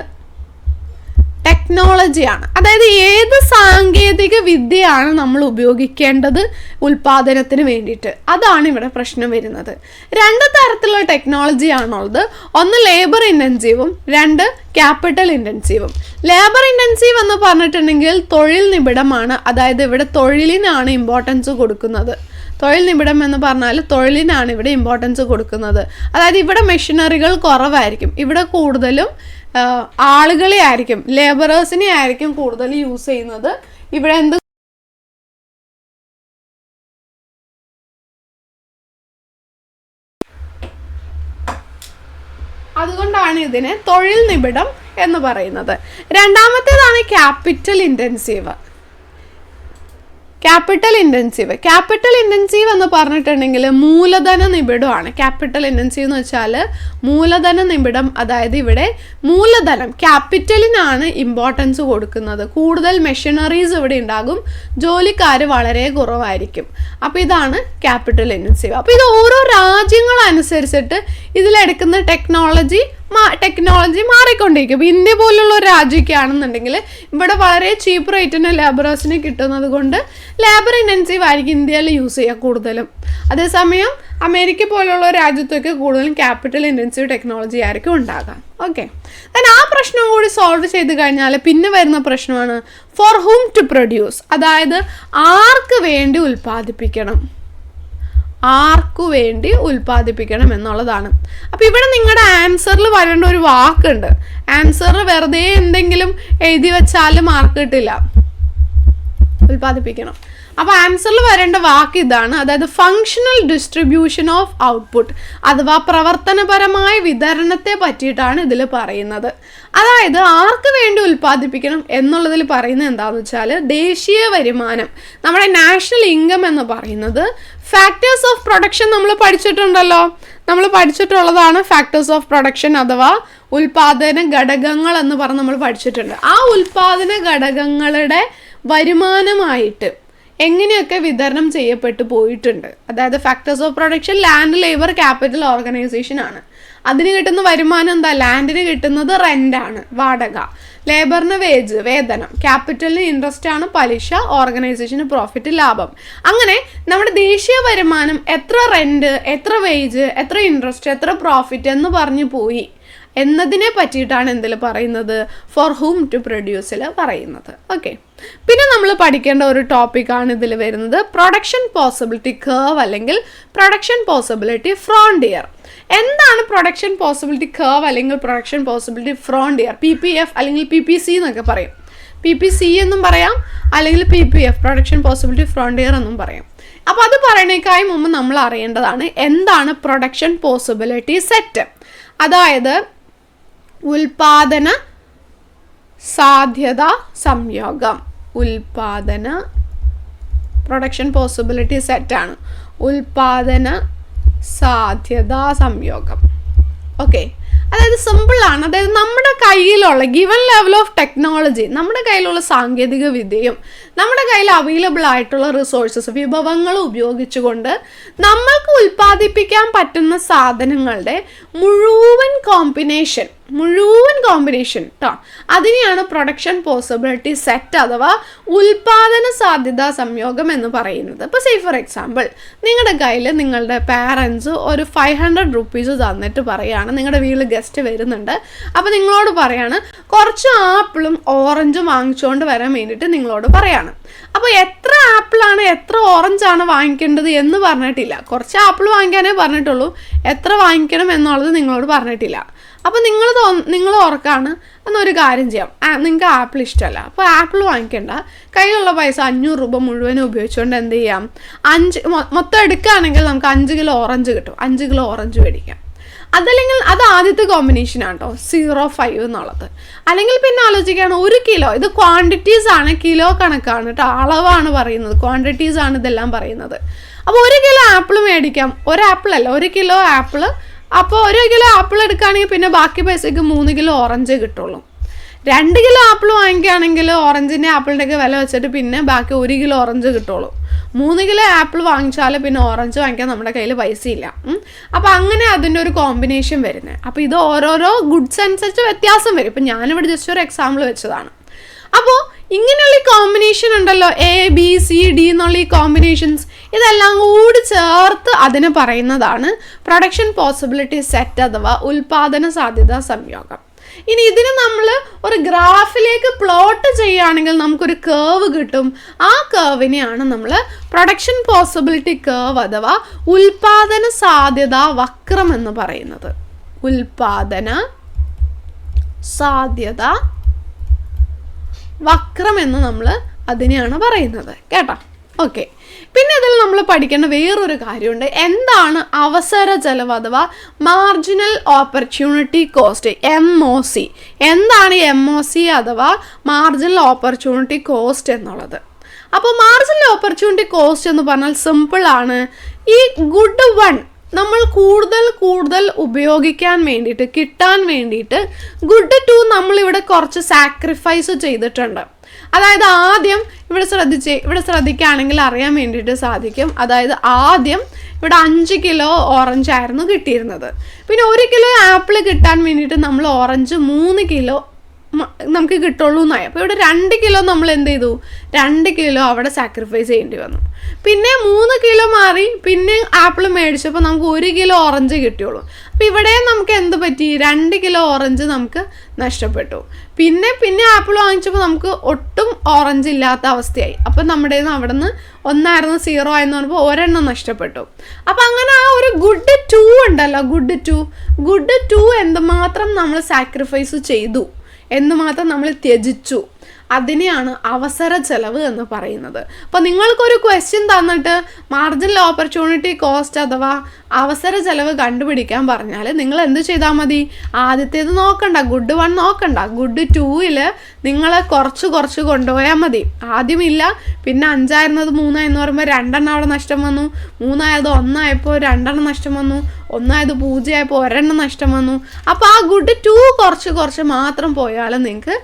ടെക്നോളജിയാണ്. അതായത് ഏത് സാങ്കേതിക വിദ്യയാണ് നമ്മൾ ഉപയോഗിക്കേണ്ടത് ഉൽപാദനത്തിന് വേണ്ടിയിട്ട്, അതാണ് ഇവിടെ പ്രശ്നം വരുന്നത്. 2 തരത്തിലുള്ള ടെക്നോളജിയാണുള്ളത്. ഒന്ന് ലേബർ ഇൻറ്റൻസീവും, 2 ക്യാപിറ്റൽ ഇൻറ്റൻസീവും. ലേബർ ഇൻറ്റൻസീവ് എന്ന് പറഞ്ഞിട്ടുണ്ടെങ്കിൽ തൊഴിൽ നിബിഡമാണ്. അതായത് ഇവിടെ തൊഴിലിനാണ് ഇമ്പോർട്ടൻസ് കൊടുക്കുന്നത്. തൊഴിൽ നിബിഡം എന്ന് പറഞ്ഞാൽ തൊഴിലിനാണ് ഇവിടെ ഇമ്പോർട്ടൻസ് കൊടുക്കുന്നത്. അതായത് ഇവിടെ മെഷീനറികൾ കുറവായിരിക്കും, ഇവിടെ കൂടുതലും ആളുകളെ ആയിരിക്കും, ലേബറേഴ്സിനെ ആയിരിക്കും കൂടുതൽ യൂസ് ചെയ്യുന്നത്. ഇവിടെ അതുകൊണ്ടാണ് ഇതിനെ തൊഴിൽ നിബിഡം എന്ന് പറയുന്നത്. രണ്ടാമത്തേതാണ് ക്യാപിറ്റൽ ഇൻറ്റൻസീവ്. ക്യാപിറ്റൽ ഇൻറ്റൻസീവ് എന്ന് പറഞ്ഞിട്ടുണ്ടെങ്കിൽ മൂലധന നിബിഡമാണ്. ക്യാപിറ്റൽ ഇൻറ്റൻസീവ് എന്ന് വെച്ചാൽ മൂലധന നിബിഡം. അതായത് ഇവിടെ മൂലധനം ക്യാപിറ്റലിനാണ് ഇമ്പോർട്ടൻസ് കൊടുക്കുന്നത്. കൂടുതൽ മെഷീനറീസ് ഇവിടെ ഉണ്ടാകും, ജോലിക്കാർ വളരെ കുറവായിരിക്കും. അപ്പോൾ ഇതാണ് ക്യാപിറ്റൽ ഇൻറ്റൻസീവ്. അപ്പോൾ ഇത് ഓരോ രാജ്യങ്ങളനുസരിച്ചിട്ട് ഇതിലെടുക്കുന്ന ടെക്നോളജി മാറിക്കൊണ്ടിരിക്കും. ഇപ്പോൾ ഇന്ത്യ പോലുള്ള ഒരു രാജ്യമൊക്കെയാണെന്നുണ്ടെങ്കിൽ ഇവിടെ വളരെ ചീപ്പ് റേറ്റിന് ലേബറേഴ്സിന് കിട്ടുന്നത് കൊണ്ട് ലേബർ ഇൻറ്റൻസീവ് ആയിരിക്കും ഇന്ത്യയിൽ യൂസ് ചെയ്യുക കൂടുതലും. അതേസമയം അമേരിക്ക പോലുള്ള ഒരു രാജ്യത്തൊക്കെ കൂടുതലും ക്യാപിറ്റൽ ഇൻറ്റൻസീവ് ടെക്നോളജി ആയിരിക്കും ഉണ്ടാകാം. ഓക്കെ, ആ പ്രശ്നം കൂടി സോൾവ് ചെയ്ത് കഴിഞ്ഞാൽ പിന്നെ വരുന്ന പ്രശ്നമാണ് ഫോർ ഹൂം ടു പ്രൊഡ്യൂസ്. അതായത് ആർക്ക് വേണ്ടി ഉൽപ്പാദിപ്പിക്കണം എന്നുള്ളതാണ്. അപ്പോൾ ഇവിടെ നിങ്ങളുടെ ആൻസറിൽ വരേണ്ട ഒരു വാക്കുണ്ട്. ആൻസറിൽ വെറുതെ എന്തെങ്കിലും എഴുതി വെച്ചാൽ മാർക്ക് കിട്ടില്ല, ഉൽപ്പാദിപ്പിക്കണം. അപ്പോൾ ആൻസറിൽ വരേണ്ട വാക്ക് ഇതാണ്. അതായത് ഫങ്ഷണൽ ഡിസ്ട്രിബ്യൂഷൻ ഓഫ് ഔട്ട്പുട്ട് അഥവാ പ്രവർത്തനപരമായ വിതരണത്തെ പറ്റിയിട്ടാണ് ഇതിൽ പറയുന്നത്. അതായത് ആർക്ക് വേണ്ടി ഉൽപ്പാദിപ്പിക്കണം എന്നുള്ളതിൽ പറയുന്നത് എന്താണെന്ന് വെച്ചാൽ ദേശീയ വരുമാനം, നമ്മുടെ നാഷണൽ ഇൻകം എന്ന് പറയുന്നത് ഫാക്ടേഴ്സ് ഓഫ് പ്രൊഡക്ഷൻ നമ്മൾ പഠിച്ചിട്ടുള്ളതാണ്. ഫാക്ടേഴ്സ് ഓഫ് പ്രൊഡക്ഷൻ അഥവാ ഉൽപാദന ഘടകങ്ങൾ എന്ന് പറഞ്ഞ് നമ്മൾ പഠിച്ചിട്ടുണ്ട്. ആ ഉൽപാദന ഘടകങ്ങളുടെ വരുമാനമായിട്ട് എങ്ങനെയൊക്കെ വിതരണം ചെയ്യപ്പെട്ടു പോയിട്ടുണ്ട്. അതായത് factors of production land, labour, capital, organisation ആണ്. അതിന് കിട്ടുന്ന വരുമാനം എന്താ? ലാൻഡിന് കിട്ടുന്നത് റെൻ്റാണ്, വാടക, ലേബറിന് വേതനം, ക്യാപിറ്റലിന് ഇൻട്രസ്റ്റ് ആണ്, പലിശ, ഓർഗനൈസേഷന് പ്രോഫിറ്റ്, ലാഭം. അങ്ങനെ നമ്മുടെ ദേശീയ വരുമാനം എത്ര റെൻറ്റ്, എത്ര വേജ്, എത്ര ഇൻട്രസ്റ്റ്, എത്ര പ്രോഫിറ്റ് എന്ന് പറഞ്ഞു പോയി എന്നതിനെ പറ്റിയിട്ടാണ് എന്തിൽ പറയുന്നത്? ഫോർ ഹൂം ടു പ്രൊഡ്യൂസിൽ പറയുന്നത്. ഓക്കെ, പിന്നെ നമ്മൾ പഠിക്കേണ്ട ഒരു ടോപ്പിക്കാണ് ഇതിൽ വരുന്നത് പ്രൊഡക്ഷൻ പോസിബിലിറ്റി കർവ് അല്ലെങ്കിൽ പ്രൊഡക്ഷൻ പോസിബിലിറ്റി ഫ്രോണ്ടിയർ. എന്താണ് പ്രൊഡക്ഷൻ പോസിബിലിറ്റി കർവ് അല്ലെങ്കിൽ പ്രൊഡക്ഷൻ പോസിബിലിറ്റി ഫ്രോണ്ടിയർ? PPF അല്ലെങ്കിൽ PPC എന്നൊക്കെ പറയും. PPC എന്നും പറയാം, അല്ലെങ്കിൽ PPF പ്രൊഡക്ഷൻ പോസിബിലിറ്റി ഫ്രോണ്ടിയർ എന്നും പറയാം. അപ്പോൾ അത് പറയണേക്കായി മുമ്പ് നമ്മൾ അറിയേണ്ടതാണ് എന്താണ് പ്രൊഡക്ഷൻ പോസിബിലിറ്റി സെറ്റ്. അതായത് ഉൽപാദന സാധ്യത സംയോഗം. പ്രൊഡക്ഷൻ പോസിബിലിറ്റി സെറ്റാണ് ഉൽപാദന സാധ്യതാ സംയോഗം. ഓക്കെ, അതായത് സിമ്പിളാണ്. അതായത് നമ്മുടെ കയ്യിലുള്ള ഗിവൺ ലെവൽ ഓഫ് ടെക്നോളജി, നമ്മുടെ കയ്യിലുള്ള സാങ്കേതിക വിദ്യയും നമ്മുടെ കയ്യിൽ അവൈലബിൾ ആയിട്ടുള്ള റിസോഴ്സസ്, വിഭവങ്ങൾ ഉപയോഗിച്ചുകൊണ്ട് നമ്മൾക്ക് ഉൽപ്പാദിപ്പിക്കാൻ പറ്റുന്ന സാധനങ്ങളുടെ മുഴുവൻ കോമ്പിനേഷൻ കേട്ടോ, അതിനെയാണ് പ്രൊഡക്ഷൻ പോസിബിലിറ്റി സെറ്റ് അഥവാ ഉൽപാദന സാധ്യതാ സംയോഗം എന്ന് പറയുന്നത്. ഇപ്പോൾ സേ ഫോർ എക്സാമ്പിൾ, നിങ്ങളുടെ കയ്യിൽ നിങ്ങളുടെ പാരൻസ് ഒരു 500 rupees തന്നിട്ട് പറയുകയാണ്, നിങ്ങളുടെ വീട്ടിൽ ഗസ്റ്റ് വരുന്നുണ്ട്, അപ്പോൾ നിങ്ങളോട് പറയാണ് കുറച്ച് ആപ്പിളും ഓറഞ്ചും വാങ്ങിച്ചുകൊണ്ട് വരാൻ വേണ്ടിയിട്ട് നിങ്ങളോട് പറയാണ്. അപ്പോൾ എത്ര ആപ്പിളാണ് എത്ര ഓറഞ്ചാണ് വാങ്ങിക്കേണ്ടത് എന്ന് പറഞ്ഞിട്ടില്ല. കുറച്ച് ആപ്പിൾ വാങ്ങിക്കാനേ പറഞ്ഞിട്ടുള്ളൂ, എത്ര വാങ്ങിക്കണം എന്നുള്ളത് നിങ്ങളോട് പറഞ്ഞിട്ടില്ല. അപ്പോൾ നിങ്ങൾ ഓർക്കാണ് എന്നൊരു കാര്യം ചെയ്യാം, നിങ്ങൾക്ക് ആപ്പിൾ ഇഷ്ടമല്ല, അപ്പോൾ ആപ്പിൾ വാങ്ങിക്കേണ്ട, കയ്യിലുള്ള പൈസ 500 രൂപ മുഴുവനും ഉപയോഗിച്ചുകൊണ്ട് എന്ത് ചെയ്യാം, മൊത്തം എടുക്കുകയാണെങ്കിൽ നമുക്ക് 5 കിലോ ഓറഞ്ച് കിട്ടും, 5 കിലോ ഓറഞ്ച് മേടിക്കാം. അതല്ലെങ്കിൽ അത് ആദ്യത്തെ കോമ്പിനേഷനാണ് കേട്ടോ, 0.5 എന്നുള്ളത്. അല്ലെങ്കിൽ പിന്നെ ആലോചിക്കുകയാണ് 1 കിലോ, ഇത് ക്വാണ്ടിറ്റീസ് ആണ്, കിലോ കണക്കാണ് കേട്ടോ, അളവാണ് പറയുന്നത്, ക്വാണ്ടിറ്റീസ് ആണ് ഇതെല്ലാം പറയുന്നത്. അപ്പോൾ 1 കിലോ ആപ്പിൾ മേടിക്കാം, 1 ആപ്പിളല്ല 1 കിലോ ആപ്പിൾ. അപ്പോൾ 1 കിലോ ആപ്പിൾ എടുക്കുകയാണെങ്കിൽ പിന്നെ ബാക്കി പൈസയ്ക്ക് 3 കിലോ ഓറഞ്ച് കിട്ടുള്ളൂ. 2 കിലോ ആപ്പിൾ വാങ്ങിക്കുകയാണെങ്കിൽ ഓറഞ്ചിൻ്റെ ആപ്പിളിൻ്റെയൊക്കെ വില വെച്ചിട്ട് പിന്നെ ബാക്കി 1 കിലോ ഓറഞ്ച് കിട്ടുള്ളൂ. 3 കിലോ ആപ്പിൾ വാങ്ങിച്ചാൽ പിന്നെ ഓറഞ്ച് വാങ്ങിക്കാൻ നമ്മുടെ കയ്യിൽ പൈസയില്ല. അപ്പോൾ അങ്ങനെ അതിൻ്റെ ഒരു കോമ്പിനേഷൻ വരുന്നത്. അപ്പോൾ ഇത് ഓരോരോ ഗുഡ്സ് അനുസരിച്ച് വ്യത്യാസം വരും. ഇപ്പം ഞാനിവിടെ ജസ്റ്റ് ഒരു എക്സാമ്പിൾ വെച്ചതാണ്. അപ്പോൾ ഇങ്ങനെയുള്ള ഈ കോമ്പിനേഷൻ ഉണ്ടല്ലോ, ABCD എന്നുള്ള ഈ കോമ്പിനേഷൻസ്, ഇതെല്ലാം കൂടി ചേർത്ത് അതിന് പറയുന്നതാണ് പ്രൊഡക്ഷൻ പോസിബിലിറ്റി സെറ്റ് അഥവാ ഉൽപാദന സാധ്യതാ സംയോഗം. ഇനി ഇതിന് നമ്മൾ ഒരു ഗ്രാഫിലേക്ക് പ്ലോട്ട് ചെയ്യുകയാണെങ്കിൽ നമുക്കൊരു കേർവ് കിട്ടും. ആ കേർവിനെയാണ് നമ്മൾ പ്രൊഡക്ഷൻ പോസിബിലിറ്റി കേർവ് അഥവാ ഉൽപാദന സാധ്യതാ വക്രം എന്ന് പറയുന്നത്. ഉൽപാദന സാധ്യത വക്രം എന്ന് നമ്മൾ അതിനെയാണ് പറയുന്നത് കേട്ടോ. ഓക്കെ, പിന്നെ ഇതിൽ നമ്മൾ പഠിക്കേണ്ട വേറൊരു കാര്യമുണ്ട്. എന്താണ് അവസര ചെലവ് അഥവാ മാർജിനൽ ഓപ്പർച്യൂണിറ്റി കോസ്റ്റ്, MOC. എന്താണ് MOC അഥവാ മാർജിനൽ ഓപ്പർച്യൂണിറ്റി കോസ്റ്റ് എന്നുള്ളത്? അപ്പോൾ മാർജിനൽ ഓപ്പർച്യൂണിറ്റി കോസ്റ്റ് എന്ന് പറഞ്ഞാൽ സിമ്പിളാണ്. ഈ ഗുഡ് വൺ നമ്മൾ കൂടുതൽ ഉപയോഗിക്കാൻ വേണ്ടിയിട്ട്, കിട്ടാൻ വേണ്ടിയിട്ട് ഗുഡ് ടു നമ്മളിവിടെ കുറച്ച് സാക്രിഫൈസ് ചെയ്തിട്ടുണ്ട്. അതായത് ആദ്യം ഇവിടെ ശ്രദ്ധിക്കുകയാണെങ്കിൽ അറിയാൻ വേണ്ടിയിട്ട് സാധിക്കും. അതായത് ആദ്യം ഇവിടെ 5 കിലോ ഓറഞ്ച് ആയിരുന്നു കിട്ടിയിരുന്നത്. പിന്നെ 1 കിലോ ആപ്പിൾ കിട്ടാൻ വേണ്ടിയിട്ട് നമ്മൾ ഓറഞ്ച് 3 കിലോ നമുക്ക് കിട്ടുള്ളൂ എന്നായി. അപ്പോൾ ഇവിടെ 2 കിലോ നമ്മൾ എന്ത് ചെയ്തു? 2 കിലോ അവിടെ സാക്രിഫൈസ് ചെയ്യേണ്ടി വന്നു. പിന്നെ 3 കിലോ മാറി, പിന്നെ ആപ്പിൾ മേടിച്ചപ്പോൾ നമുക്ക് 1 കിലോ ഓറഞ്ച് കിട്ടിയുള്ളൂ. അപ്പോൾ ഇവിടെ നമുക്ക് എന്ത് പറ്റി? 2 കിലോ ഓറഞ്ച് നമുക്ക് നഷ്ടപ്പെട്ടു. പിന്നെ ആപ്പിൾ വാങ്ങിച്ചപ്പോൾ നമുക്ക് ഒട്ടും ഓറഞ്ച് ഇല്ലാത്ത അവസ്ഥയായി. അപ്പം നമ്മുടെ അവിടെ നിന്ന് 1 0 ആയെന്ന് പറഞ്ഞപ്പോൾ 1 നഷ്ടപ്പെട്ടു. അപ്പം അങ്ങനെ ആ ഒരു ഗുഡ് ടു ഉണ്ടല്ലോ, ഗുഡ് ടു എന്തുമാത്രം നമ്മൾ സാക്രിഫൈസ് ചെയ്തു, എന്തുമാത്രം നമ്മൾ ത്യജിച്ചു, അതിനെയാണ് അവസര ചെലവ് എന്ന് പറയുന്നത്. അപ്പോൾ നിങ്ങൾക്കൊരു ക്വസ്റ്റ്യൻ തന്നിട്ട് മാർജിനൽ ഓപ്പർച്യൂണിറ്റി കോസ്റ്റ് അഥവാ അവസര ചെലവ് കണ്ടുപിടിക്കാൻ പറഞ്ഞാൽ നിങ്ങൾ എന്ത് ചെയ്താൽ മതി? ആദ്യത്തേത് നോക്കണ്ട, ഗുഡ് വൺ നോക്കണ്ട. ഗുഡ് ടൂവിൽ നിങ്ങൾ കുറച്ച് കൊണ്ടുപോയാൽ മതി. ആദ്യമില്ല, പിന്നെ 5 ആയിരുന്നത് 3 എന്ന് പറയുമ്പോൾ 2 അവിടെ നഷ്ടം വന്നു. 3 ആയത് 1 ആയപ്പോൾ 2 നഷ്ടം വന്നു. 1 ആയത് 0 ആയപ്പോൾ 1 നഷ്ടം വന്നു. അപ്പോൾ ആ ഗുഡ് ടു കുറച്ച് മാത്രം പോയാൽ നിങ്ങൾക്ക്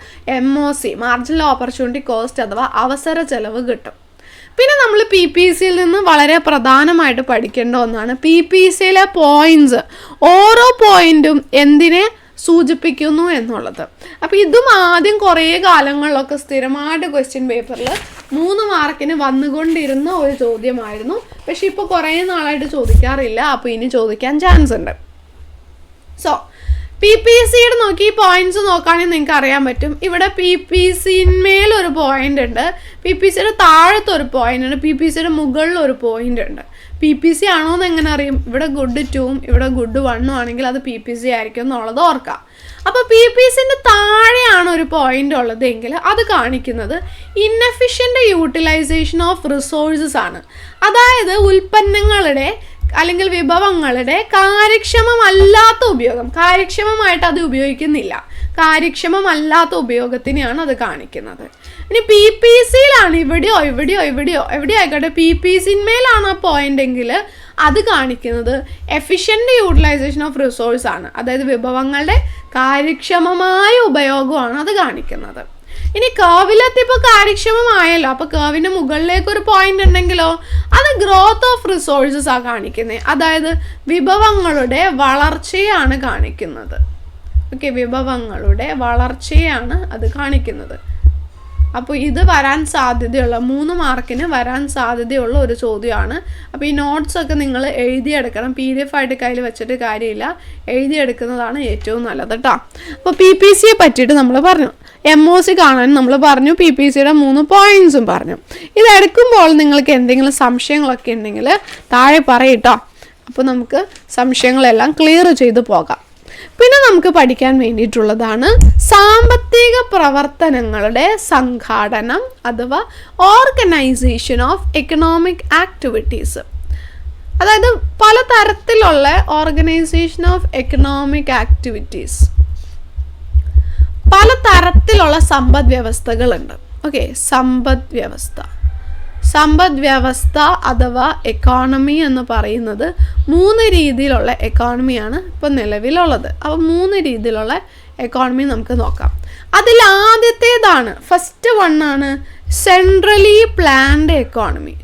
MOC മാർജിനൽ ഓപ്പർച്യൂണിറ്റി കോസ്റ്റ് അഥവാ അവസര ചെലവ് കിട്ടും. പിന്നെ നമ്മൾ PPCയിൽ നിന്ന് വളരെ പ്രധാനമായിട്ട് പഠിക്കേണ്ട ഒന്നാണ് PPCയിലെ പോയിന്റ്സ്. ഓരോ പോയിന്റും എന്തിനെ സൂചിപ്പിക്കുന്നു എന്നുള്ളത്. അപ്പോൾ ഇതും ആദ്യം കുറേ കാലങ്ങളിലൊക്കെ സ്ഥിരമായിട്ട് ക്വസ്റ്റ്യൻ പേപ്പറിൽ 3 മാർക്കിന് വന്നുകൊണ്ടിരുന്ന ഒരു ചോദ്യമായിരുന്നു. പക്ഷെ ഇപ്പോൾ കുറേ നാളായിട്ട് ചോദിക്കാറില്ല. അപ്പോൾ ഇനി ചോദിക്കാൻ ചാൻസ് ഉണ്ട്. സോ PPCയുടെ നോക്കി ഈ പോയിന്റ്സ് നോക്കുകയാണെങ്കിൽ നിങ്ങൾക്ക് അറിയാൻ പറ്റും. ഇവിടെ PPCന്മേലൊരു പോയിന്റ് ഉണ്ട്, PPCയുടെ താഴത്തൊരു പോയിന്റ് ഉണ്ട്, PPCയുടെ മുകളിൽ ഒരു പോയിന്റ് ഉണ്ട്. PPC ആണോ എന്ന് എങ്ങനെ അറിയും? ഇവിടെ ഗുഡ് ടൂവും ഇവിടെ ഗുഡ് വണ്ണും ആണെങ്കിൽ അത് PPC ആയിരിക്കും എന്നുള്ളത് ഓർക്കാം. അപ്പോൾ PPCൻ്റെ താഴെയാണ് ഒരു പോയിന്റ് ഉള്ളതെങ്കിൽ അത് കാണിക്കുന്നത് ഇൻഎഫിഷ്യൻ്റ് യൂട്ടിലൈസേഷൻ ഓഫ് റിസോഴ്സസ് ആണ്. അതായത് ഉൽപ്പന്നങ്ങളുടെ അല്ലെങ്കിൽ വിഭവങ്ങളുടെ കാര്യക്ഷമമല്ലാത്ത ഉപയോഗം, കാര്യക്ഷമമായിട്ട് അത് ഉപയോഗിക്കുന്നില്ല, കാര്യക്ഷമമല്ലാത്ത ഉപയോഗത്തിനെയാണ് അത് കാണിക്കുന്നത്. ഇനി PPCയിലാണ് ഇവിടെയോ ആയിക്കോട്ടെ, PPCന്മേലാണ് ആ പോയിന്റ് എങ്കിൽ അത് കാണിക്കുന്നത് എഫിഷ്യൻ്റ് യൂട്ടിലൈസേഷൻ ഓഫ് റിസോഴ്സ് ആണ്. അതായത് വിഭവങ്ങളുടെ കാര്യക്ഷമമായ ഉപയോഗമാണ് അത് കാണിക്കുന്നത്. ഇനി കേവിലെത്തിയപ്പോൾ കാര്യക്ഷമമായല്ലോ, അപ്പോൾ കേവിൻ്റെ മുകളിലേക്ക് ഒരു പോയിന്റ് ഉണ്ടെങ്കിലോ അത് ഗ്രോത്ത് ഓഫ് റിസോഴ്സസ് ആണ് കാണിക്കുന്നത്. അതായത് വിഭവങ്ങളുടെ വളർച്ചയാണ് കാണിക്കുന്നത്. ഓക്കെ, വിഭവങ്ങളുടെ വളർച്ചയാണ് അത് കാണിക്കുന്നത്. അപ്പോൾ ഇത് വരാൻ സാധ്യതയുള്ള 3 മാർക്കിന് വരാൻ സാധ്യതയുള്ള ഒരു ചോദ്യമാണ്. അപ്പോൾ ഈ നോട്ട്സൊക്കെ നിങ്ങൾ എഴുതിയെടുക്കണം. PDF ആയിട്ട് കയ്യിൽ വെച്ചിട്ട് കാര്യമില്ല, എഴുതിയെടുക്കുന്നതാണ് ഏറ്റവും നല്ലത് കേട്ടോ. അപ്പോൾ PPCയെ പറ്റിയിട്ട് നമ്മൾ പറഞ്ഞു, MOC കാണാൻ നമ്മൾ പറഞ്ഞു, PPCയുടെ 3 പോയിന്റ്സും പറഞ്ഞു. ഇതെടുക്കുമ്പോൾ നിങ്ങൾക്ക് എന്തെങ്കിലും സംശയങ്ങളൊക്കെ ഉണ്ടെങ്കിൽ താഴെ പറയട്ടോ. അപ്പോൾ നമുക്ക് സംശയങ്ങളെല്ലാം ക്ലിയർ ചെയ്ത് പോകാം. പിന്നെ നമുക്ക് പഠിക്കാൻ വേണ്ടിയിട്ടുള്ളതാണ് സാമ്പത്തിക പ്രവർത്തനങ്ങളുടെ സംഘാടനം അഥവാ ഓർഗനൈസേഷൻ ഓഫ് എക്കണോമിക് ആക്ടിവിറ്റീസ്. അതായത് പലതരത്തിലുള്ള ഓർഗനൈസേഷൻ ഓഫ് എക്കണോമിക് ആക്ടിവിറ്റീസ്, പലതരത്തിലുള്ള സമ്പദ് വ്യവസ്ഥകളുണ്ട്. ഓക്കെ, സമ്പദ് വ്യവസ്ഥ അഥവാ എക്കോണമി എന്ന് പറയുന്നത് 3 രീതിയിലുള്ള എക്കോണമിയാണ് ഇപ്പോൾ നിലവിലുള്ളത്. അപ്പോൾ 3 രീതിയിലുള്ള എക്കോണമി നമുക്ക് നോക്കാം. അതിൽ ആദ്യത്തേതാണ്, ഫസ്റ്റ് വണ്ണാണ് സെൻട്രലി പ്ലാൻഡ് എക്കോണമി.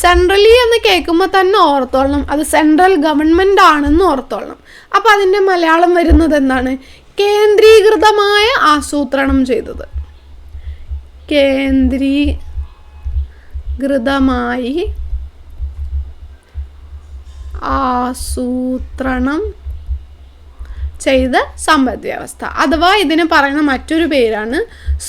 സെൻട്രലി എന്ന് കേൾക്കുമ്പോൾ തന്നെ ഓർത്തോളണം അത് സെൻട്രൽ ഗവൺമെൻറ് ആണെന്ന് ഓർത്തോളണം. അപ്പോൾ അതിൻ്റെ മലയാളം വരുന്നത് എന്താണ്? കേന്ദ്രീകൃതമായ ആസൂത്രണം ചെയ്തത്. കേന്ദ്രീകൃതമായി ആസൂത്രണം ചെയ്ത സമ്പദ് വ്യവസ്ഥ, അഥവാ ഇതിന് പറയുന്ന മറ്റൊരു പേരാണ്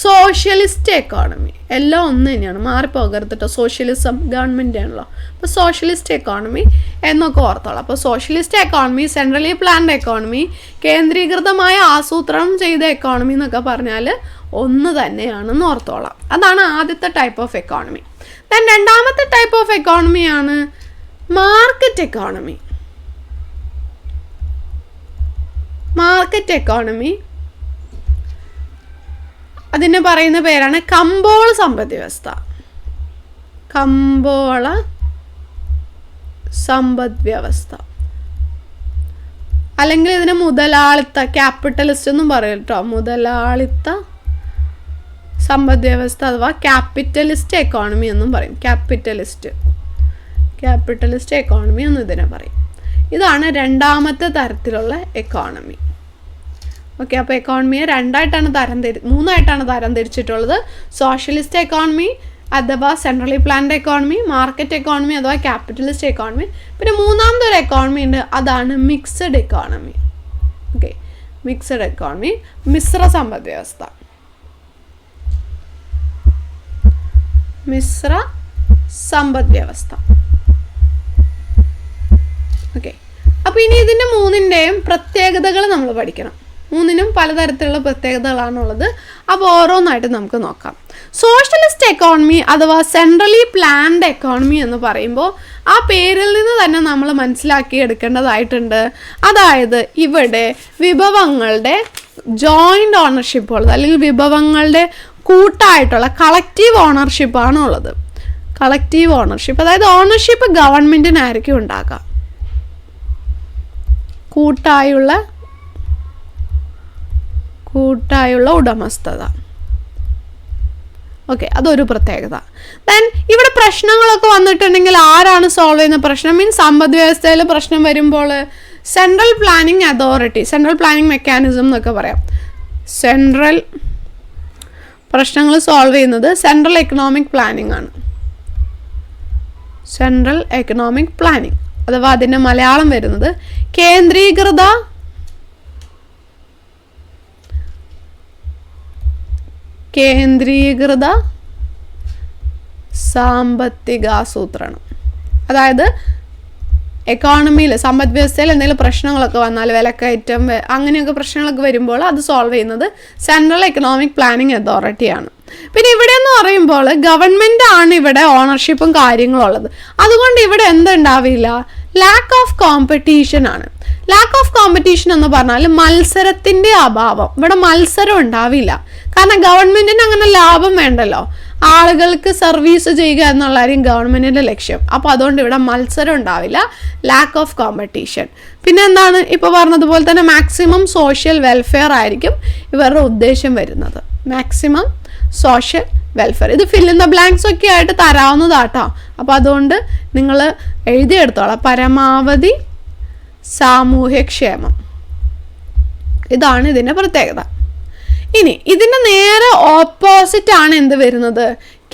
സോഷ്യലിസ്റ്റ് എക്കോണമി. എല്ലാം ഒന്ന് തന്നെയാണ്, മാറിപ്പോകരുത് കേട്ടോ. സോഷ്യലിസം ഗവൺമെൻറ് ആണല്ലോ, അപ്പോൾ സോഷ്യലിസ്റ്റ് എക്കോണമി എന്നൊക്കെ ഓർത്തോളാം. അപ്പോൾ socialist economy, centrally planned economy, കേന്ദ്രീകൃതമായ ആസൂത്രണം ചെയ്ത എക്കോണമി എന്നൊക്കെ പറഞ്ഞാൽ ഒന്ന് തന്നെയാണെന്ന് ഓർത്തോളാം. അതാണ് ആദ്യത്തെ ടൈപ്പ് ഓഫ് എക്കോണമി. ദെൻ രണ്ടാമത്തെ ടൈപ്പ് ഓഫ് എക്കോണമിയാണ് മാർക്കറ്റ് എക്കോണമി. മാർക്കറ്റ് എക്കോണമി അതിന് പറയുന്ന പേരാണ് കമ്പോള സമ്പദ് വ്യവസ്ഥ. കമ്പോള സമ്പദ് വ്യവസ്ഥ, അല്ലെങ്കിൽ ഇതിന് മുതലാളിത്ത ക്യാപിറ്റലിസ്റ്റ് എന്നും പറയും കേട്ടോ. മുതലാളിത്ത സമ്പദ് വ്യവസ്ഥ അഥവാ ക്യാപിറ്റലിസ്റ്റ് എക്കോണമി എന്നും പറയും. ക്യാപിറ്റലിസ്റ്റ് എക്കോണമി എന്ന് ഇതിനെ പറയും. ഇതാണ് രണ്ടാമത്തെ തരത്തിലുള്ള എക്കോണമി. ഓക്കെ, അപ്പോൾ എക്കോണമിയെ മൂന്നായിട്ടാണ് തരംതിരിച്ചിട്ടുള്ളത്. സോഷ്യലിസ്റ്റ് എക്കോണമി അഥവാ centrally planned economy, market economy അഥവാ ക്യാപിറ്റലിസ്റ്റ് എക്കോണമി. പിന്നെ മൂന്നാമത്തെ ഒരു എക്കോണമി ഉണ്ട്, അതാണ് mixed economy. Okay, mixed economy, Mishra സമ്പദ് വ്യവസ്ഥ. മിശ്ര സമ്പദ് വ്യവസ്ഥ. ഓക്കെ, അപ്പോൾ ഇനി ഇതിൻ്റെ മൂന്നിൻ്റെയും പ്രത്യേകതകൾ നമ്മൾ പഠിക്കണം. മൂന്നിനും പലതരത്തിലുള്ള പ്രത്യേകതകളാണുള്ളത്. അപ്പോൾ ഓരോന്നായിട്ട് നമുക്ക് നോക്കാം. സോഷ്യലിസ്റ്റ് എക്കോണമി അഥവാ സെൻട്രലി പ്ലാൻഡ് എക്കോണമി എന്ന് പറയുമ്പോൾ ആ പേരിൽ നിന്ന് തന്നെ നമ്മൾ മനസ്സിലാക്കി എടുക്കേണ്ടതായിട്ടുണ്ട്. അതായത് ഇവിടെ വിഭവങ്ങളുടെ ജോയിൻ്റ് ഓണർഷിപ്പ് ഉള്ളത്, അല്ലെങ്കിൽ വിഭവങ്ങളുടെ കൂട്ടായിട്ടുള്ള കളക്റ്റീവ് ഓണർഷിപ്പാണ് ഉള്ളത്. കളക്റ്റീവ് ഓണർഷിപ്പ്, അതായത് ഓണർഷിപ്പ് ഗവൺമെൻറ്റിനായിരിക്കും ഉണ്ടാകാം. കൂട്ടായുള്ള ഉടമസ്ഥത. ഓക്കെ, അതൊരു പ്രത്യേകത. ദെൻ ഇവിടെ പ്രശ്നങ്ങളൊക്കെ വന്നിട്ടുണ്ടെങ്കിൽ ആരാണ് സോൾവ് ചെയ്യുന്ന പ്രശ്നം? മീൻസ് സമ്പദ് വ്യവസ്ഥയിൽ പ്രശ്നം വരുമ്പോൾ central planning authority, central planning mechanism എന്നൊക്കെ പറയാം. സെൻട്രൽ പ്രശ്നങ്ങൾ സോൾവ് ചെയ്യുന്നത് സെൻട്രൽ എക്കണോമിക് പ്ലാനിങ് ആണ്. സെൻട്രൽ എക്കണോമിക് പ്ലാനിങ് അഥവാ അതിൻ്റെ മലയാളം വരുന്നത് കേന്ദ്രീകൃത സാമ്പത്തികാസൂത്രണം. അതായത് എക്കോണമിയിൽ, സമ്പദ് വ്യവസ്ഥയിൽ എന്തെങ്കിലും പ്രശ്നങ്ങളൊക്കെ വന്നാൽ, വിലക്കയറ്റം അങ്ങനെയൊക്കെ പ്രശ്നങ്ങളൊക്കെ വരുമ്പോൾ അത് സോൾവ് ചെയ്യുന്നത് സെൻട്രൽ എക്കണോമിക് പ്ലാനിങ് അതോറിറ്റിയാണ്. പിന്നെ ഇവിടെ എന്ന് പറയുമ്പോൾ ഗവൺമെൻറ് ആണ് ഇവിടെ ഓണർഷിപ്പും കാര്യങ്ങളും ഉള്ളത്. അതുകൊണ്ട് ഇവിടെ എന്തുണ്ടാവില്ല? ലാക്ക് ഓഫ് കോമ്പറ്റീഷൻ ആണ്. ലാക്ക് ഓഫ് കോമ്പറ്റീഷൻ എന്ന് പറഞ്ഞാൽ മത്സരത്തിൻ്റെ അഭാവം. ഇവിടെ മത്സരം ഉണ്ടാവില്ല. കാരണം ഗവൺമെൻറ്റിന് അങ്ങനെ ലാഭം വേണ്ടല്ലോ, ആളുകൾക്ക് സർവീസ് ചെയ്യുക എന്നുള്ളതായിരിക്കും ഗവൺമെൻറ്റിൻ്റെ ലക്ഷ്യം. അപ്പോൾ അതുകൊണ്ട് ഇവിടെ മത്സരം ഉണ്ടാവില്ല, ലാക്ക് ഓഫ് കോമ്പറ്റീഷൻ. പിന്നെ എന്താണ്, ഇപ്പോൾ പറഞ്ഞതുപോലെ തന്നെ മാക്സിമം സോഷ്യൽ വെൽഫെയർ ആയിരിക്കും ഇവരുടെ ഉദ്ദേശം വരുന്നത്. Maximum social welfare. ഇത് ഫിൽ ഇൻ ദ ബ്ലാങ്ക്സ് ഒക്കെ ആയിട്ട് തരാവുന്നതാട്ടോ. അപ്പോൾ അതുകൊണ്ട് നിങ്ങൾ എഴുതിയെടുത്തോളാം. പരമാവധി സാമൂഹ്യക്ഷേമം, ഇതാണ് ഇതിൻ്റെ പ്രത്യേകത. ഇനി ഇതിൻ്റെ നേരെ ഓപ്പോസിറ്റ് ആണ് എന്ത് വരുന്നത്?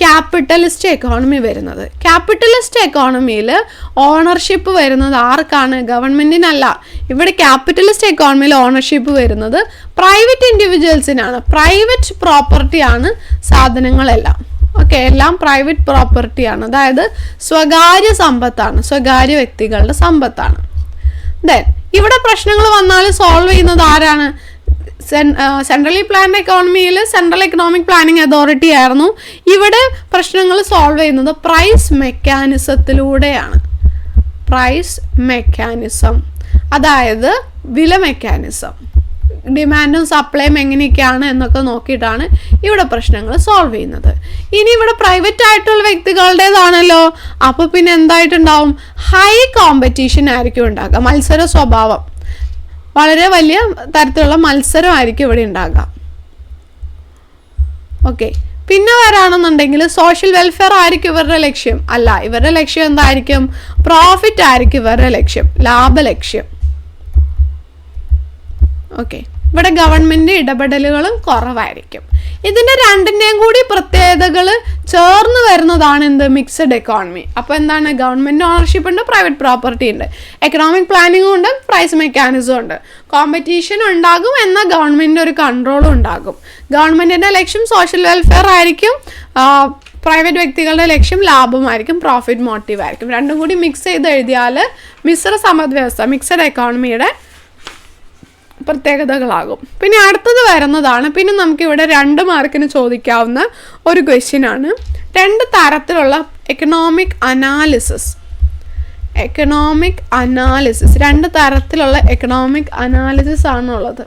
ക്യാപിറ്റലിസ്റ്റ് എക്കോണമി വരുന്നത്. ക്യാപിറ്റലിസ്റ്റ് എക്കോണമിയിൽ ഓണർഷിപ്പ് വരുന്നത് ആർക്കാണ്? ഗവൺമെൻറ്റിനല്ല. ഇവിടെ ക്യാപിറ്റലിസ്റ്റ് എക്കോണമിയിൽ ഓണർഷിപ്പ് വരുന്നത് പ്രൈവറ്റ് ഇൻഡിവിജ്വൽസിനാണ്. പ്രൈവറ്റ് പ്രോപ്പർട്ടിയാണ് സാധനങ്ങളെല്ലാം. ഓക്കെ, എല്ലാം പ്രൈവറ്റ് പ്രോപ്പർട്ടിയാണ്, അതായത് സ്വകാര്യ സമ്പത്താണ്, സ്വകാര്യ വ്യക്തികളുടെ സമ്പത്താണ്. ദെൻ ഇവിടെ പ്രശ്നങ്ങൾ വന്നാൽ സോൾവ് ചെയ്യുന്നത് ആരാണ്? സെൻട്രലി പ്ലാൻഡ് എക്കോണമിയിൽ സെൻട്രൽ എക്കണോമിക് പ്ലാനിങ് അതോറിറ്റി ആയിരുന്നു. ഇവിടെ പ്രശ്നങ്ങൾ സോൾവ് ചെയ്യുന്നത് പ്രൈസ് മെക്കാനിസത്തിലൂടെയാണ്. പ്രൈസ് മെക്കാനിസം, അതായത് വില മെക്കാനിസം. ഡിമാൻഡും സപ്ലൈയും എങ്ങനെയൊക്കെയാണ് എന്നൊക്കെ നോക്കിയിട്ടാണ് ഇവിടെ പ്രശ്നങ്ങൾ സോൾവ് ചെയ്യുന്നത്. ഇനി ഇവിടെ പ്രൈവറ്റ് ആയിട്ടുള്ള വ്യക്തികളുടേതാണല്ലോ, അപ്പോൾ പിന്നെ എന്തായിട്ടുണ്ടാവും? ഹൈ കോമ്പറ്റീഷൻ ആയിരിക്കും ഉണ്ടാകുക. മത്സര സ്വഭാവം, വളരെ വലിയ തരത്തിലുള്ള മത്സരമായിരിക്കും ഇവിടെ ഉണ്ടാകുക. ഓക്കെ, പിന്നെ വരാണെന്നുണ്ടെങ്കിൽ സോഷ്യൽ വെൽഫെയർ ആയിരിക്കും ഇവരുടെ ലക്ഷ്യം. അല്ല, ഇവരുടെ ലക്ഷ്യം എന്തായിരിക്കും? പ്രോഫിറ്റ് ആയിരിക്കും ഇവരുടെ ലക്ഷ്യം, ലാഭലക്ഷ്യം. ഓക്കെ, ഇവിടെ ഗവൺമെൻറ് ഇടപെടലുകളും കുറവായിരിക്കും. ഇതിൻ്റെ രണ്ടിൻ്റെയും കൂടി പ്രത്യേകതകൾ ചേർന്ന് വരുന്നതാണ് എന്ത് മിക്സഡ് എക്കോണമി. അപ്പോൾ എന്താണ്, ഗവൺമെൻറ് ഓണർഷിപ്പ് ഉണ്ട്, പ്രൈവറ്റ് പ്രോപ്പർട്ടി ഉണ്ട്, എക്കണോമിക് പ്ലാനിങ്ങും ഉണ്ട്, പ്രൈസ് മെക്കാനിസം ഉണ്ട്. കോമ്പറ്റീഷൻ ഉണ്ടാകും, എന്നാൽ ഗവൺമെൻറ് ഒരു കൺട്രോളും ഉണ്ടാകും. ഗവൺമെൻറ്റിൻ്റെ ലക്ഷ്യം സോഷ്യൽ വെൽഫെയർ ആയിരിക്കും, പ്രൈവറ്റ് വ്യക്തികളുടെ ലക്ഷ്യം ലാഭമായിരിക്കും, പ്രോഫിറ്റ് മോട്ടീവ് ആയിരിക്കും. രണ്ടും കൂടി മിക്സ് ചെയ്ത് എഴുതിയാൽ മിശ്ര സമ്പദ് വ്യവസ്ഥ, മിക്സഡ് എക്കോണമിയുടെ പ്രത്യേകതകളാകും. പിന്നെ അടുത്തത് വരുന്നതാണ്, പിന്നെ നമുക്കിവിടെ 2 മാർക്കിന് ചോദിക്കാവുന്ന ഒരു ക്വസ്റ്റ്യൻ ആണ്. 2 തരത്തിലുള്ള എക്കണോമിക് അനാലിസിസ് 2 തരത്തിലുള്ള എക്കണോമിക് അനാലിസിസ് ആണുള്ളത്.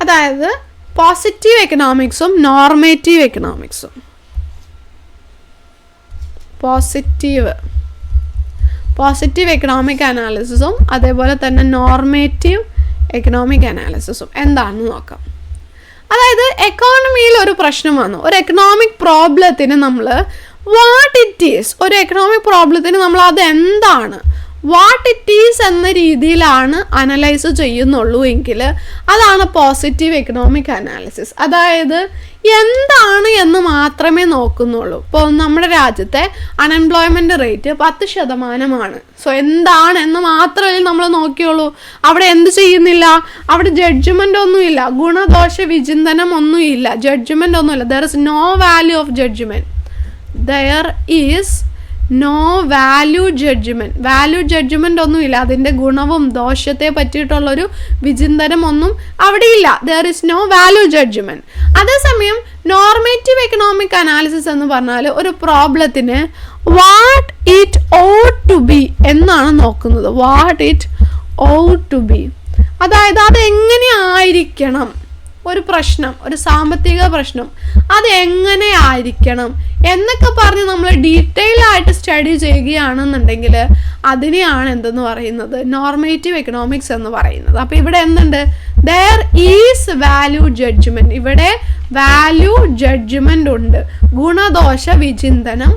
അതായത് പോസിറ്റീവ് എക്കണോമിക്സും നോർമേറ്റീവ് എക്കണോമിക്സും. പോസിറ്റീവ് എക്കണോമിക് അനാലിസിസും അതേപോലെ തന്നെ നോർമേറ്റീവ് എക്കണോമിക് അനാലിസിസും എന്താണെന്ന് നോക്കാം. അതായത് എക്കോണമിയിൽ ഒരു പ്രശ്നം വന്നു, ഒരു എക്കണോമിക് പ്രോബ്ലത്തിന് നമ്മൾ വാട്ട് ഇറ്റ് ഈസ്, ഒരു എക്കണോമിക് പ്രോബ്ലത്തിന് നമ്മൾ അതെന്താണ്, വാട്ട് ഇറ്റ് ഈസ് എന്ന രീതിയിലാണ് അനലൈസ് ചെയ്യുന്നുള്ളൂ എങ്കിൽ അതാണ് പോസിറ്റീവ് എക്കണോമിക് അനാലിസിസ്. അതായത് എന്താണ് എന്ന് മാത്രമേ നോക്കുന്നുള്ളൂ. ഇപ്പോൾ നമ്മുടെ രാജ്യത്തെ അൺഎംപ്ലോയ്മെൻറ്റ് റേറ്റ് 10%. സോ എന്താണ് എന്ന് മാത്രമേ നമ്മൾ നോക്കിയുള്ളൂ. അവിടെ എന്ത് ചെയ്യുന്നില്ല, അവിടെ ജഡ്ജ്മെൻ്റ് ഒന്നുമില്ല, ഗുണദോഷ വിചിന്തനം ഒന്നുമില്ല, ജഡ്ജ്മെൻ്റ് ഒന്നുമില്ല. There is no value of judgement. Value judgement ഒന്നുമില്ല. അതിൻ്റെ ഗുണവും ദോഷത്തെ പറ്റിയിട്ടുള്ളൊരു വിചിന്തനം ഒന്നും അവിടെയില്ല. There is no value judgement. അതേസമയം നോർമേറ്റീവ് എക്കണോമിക് അനാലിസിസ് എന്ന് പറഞ്ഞാൽ ഒരു പ്രോബ്ലത്തിന് what it ought to be എന്നാണ് നോക്കുന്നത്. What it ought to be, അതായത് അതെങ്ങനെ ആയിരിക്കണം, ഒരു പ്രശ്നം, ഒരു സാമ്പത്തിക പ്രശ്നം അത് എങ്ങനെ ആയിരിക്കണം എന്നൊക്കെ പറഞ്ഞ് നമ്മൾ ഡീറ്റെയിൽ ആയിട്ട് സ്റ്റഡി ചെയ്യുകയാണെന്നുണ്ടെങ്കിൽ അതിനെയാണ് എന്തെന്ന് പറയുന്നത്, നോർമേറ്റീവ് എക്കണോമിക്സ് എന്ന് പറയുന്നത്. അപ്പോൾ ഇവിടെ എന്തുണ്ട്, ദർ ഈസ് വാല്യൂ ജഡ്ജ്മെൻറ്റ്. ഇവിടെ വാല്യൂ ജഡ്ജ്മെൻ്റ് ഉണ്ട്, ഗുണദോഷ വിചിന്തനം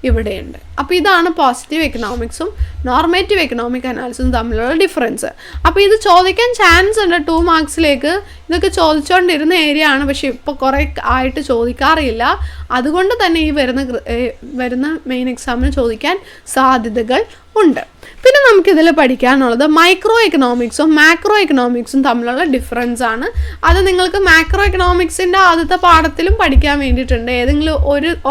ഇവിടെയുണ്ട്. അപ്പോൾ ഇതാണ് പോസിറ്റീവ് എക്കണോമിക്സും നോർമേറ്റീവ് എക്കണോമിക് അനാലിസിസും തമ്മിലുള്ള ഡിഫറൻസ്. അപ്പോൾ ഇത് ചോദിക്കാൻ ചാൻസ് ഉണ്ട് 2 മാർക്സിലേക്ക്. ഇതൊക്കെ ചോദിച്ചുകൊണ്ടിരുന്ന ഏരിയ ആണ്, പക്ഷെ ഇപ്പോൾ കുറേ ആയിട്ട് ചോദിക്കാറില്ല. അതുകൊണ്ട് തന്നെ ഈ വരുന്ന മെയിൻ എക്സാമിന് ചോദിക്കാൻ സാധ്യതകൾ ഉണ്ട്. പിന്നെ നമുക്കിതിൽ പഠിക്കാനുള്ളത് മൈക്രോ എക്കണോമിക്സും മാക്രോ എക്കണോമിക്സും തമ്മിലുള്ള ഡിഫറൻസ് ആണ്. അത് നിങ്ങൾക്ക് മാക്രോ എക്കണോമിക്സിൻ്റെ ആദ്യത്തെ പാഠത്തിലും പഠിക്കാൻ വേണ്ടിയിട്ടുണ്ട്. ഏതെങ്കിലും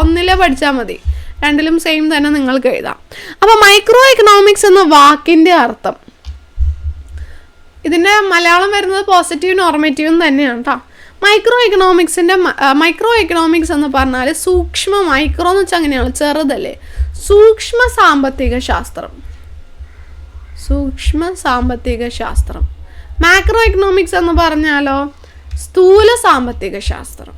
ഒന്നിലെ പഠിച്ചാൽ മതി, 2ലും സെയിം തന്നെ നിങ്ങൾക്ക് എഴുതാം. അപ്പോൾ മൈക്രോ എക്കണോമിക്സ് എന്ന വാക്കിൻ്റെ അർത്ഥം, ഇതിൻ്റെ മലയാളം വരുന്നത് പോസിറ്റീവ് നോർമേറ്റീവും തന്നെയാണ് കേട്ടോ. മൈക്രോ എക്കണോമിക്സ് എന്ന് പറഞ്ഞാൽ സൂക്ഷ്മ, മൈക്രോ എന്ന് വെച്ചാൽ അങ്ങനെയാണ്, ചെറുതല്ലേ, സൂക്ഷ്മ സാമ്പത്തിക ശാസ്ത്രം. മാക്രോ എക്കണോമിക്സ് എന്ന് പറഞ്ഞാലോ സ്ഥൂല സാമ്പത്തിക ശാസ്ത്രം.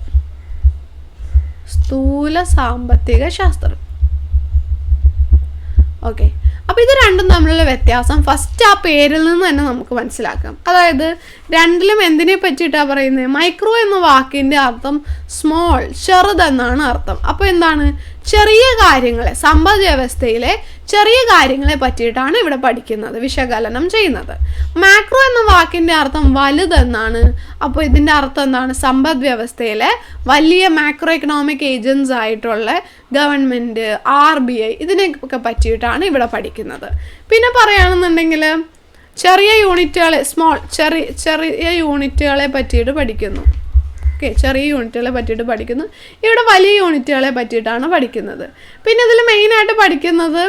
ഓക്കെ, അപ്പോൾ ഇത് രണ്ടും തമ്മിലുള്ള വ്യത്യാസം ഫസ്റ്റ് ആ പേരിൽ നിന്ന് തന്നെ നമുക്ക് മനസ്സിലാക്കാം. അതായത് രണ്ടിലും എന്തിനെ പറ്റിയിട്ടാണ് പറയുന്നത്, മൈക്രോ എന്ന വാക്കിൻ്റെ അർത്ഥം സ്മോൾ, ചെറുതെന്നാണ് അർത്ഥം. അപ്പോൾ എന്താണ്, ചെറിയ കാര്യങ്ങളെ, സമ്പദ് വ്യവസ്ഥയിലെ ചെറിയ കാര്യങ്ങളെ പറ്റിയിട്ടാണ് ഇവിടെ പഠിക്കുന്നത്, വിശകലനം ചെയ്യുന്നത്. മാക്രോ എന്ന വാക്കിൻ്റെ അർത്ഥം വലുതെന്നാണ്. അപ്പോൾ ഇതിൻ്റെ അർത്ഥം എന്താണ്, സമ്പദ് വ്യവസ്ഥയിലെ വലിയ മാക്രോ എക്കണോമിക് ഏജൻസ് ആയിട്ടുള്ള ഗവൺമെൻറ്, RBI ഇതിനെയൊക്കെ പറ്റിയിട്ടാണ് ഇവിടെ പഠിക്കുന്നത്. പിന്നെ പറയുകയാണെന്നുണ്ടെങ്കിൽ ചെറിയ യൂണിറ്റുകളെ, ചെറിയ യൂണിറ്റുകളെ പറ്റിയിട്ട് പഠിക്കുന്നു. ചെറിയ യൂണിറ്റുകളെ പറ്റിയിട്ട് പഠിക്കുന്നു. ഇവിടെ വലിയ യൂണിറ്റുകളെ പറ്റിയിട്ടാണ് പഠിക്കുന്നത്. പിന്നെ ഇതിൽ മെയിനായിട്ട് പഠിക്കുന്നത്,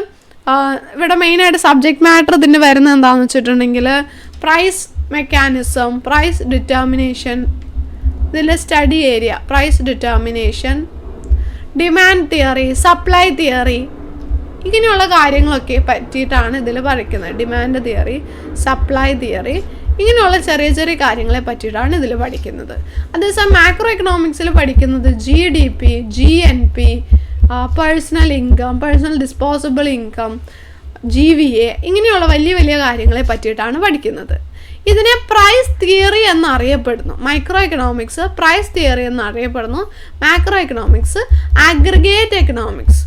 ഇവിടെ മെയിനായിട്ട് സബ്ജക്റ്റ് മാറ്റർ ഇതിന് വരുന്നത് എന്താണെന്ന് വെച്ചിട്ടുണ്ടെങ്കിൽ പ്രൈസ് മെക്കാനിസം, പ്രൈസ് ഡിറ്റർമിനേഷൻ, ഇതിലെ study area price determination, demand theory, supply theory, ഇങ്ങനെയുള്ള കാര്യങ്ങളൊക്കെ പറ്റിയിട്ടാണ് ഇതിൽ പഠിക്കുന്നത്. ഡിമാൻഡ് തിയറി, സപ്ലൈ തിയറി, ഇങ്ങനെയുള്ള ചെറിയ ചെറിയ കാര്യങ്ങളെ പറ്റിയിട്ടാണ് ഇതിൽ പഠിക്കുന്നത്. അതേസമയം മാക്രോ എക്കണോമിക്സിൽ പഠിക്കുന്നത് GDP, GNP, personal income, personal disposable income, GVA, ഇങ്ങനെയുള്ള വലിയ വലിയ കാര്യങ്ങളെ പറ്റിയിട്ടാണ് പഠിക്കുന്നത്. ഇതിനെ പ്രൈസ് തിയറി എന്നറിയപ്പെടുന്നു. മൈക്രോ എക്കണോമിക്സ് പ്രൈസ് തിയറി എന്നറിയപ്പെടുന്നു. മാക്രോ എക്കണോമിക്സ് അഗ്രിഗേറ്റ് എക്കണോമിക്സ്,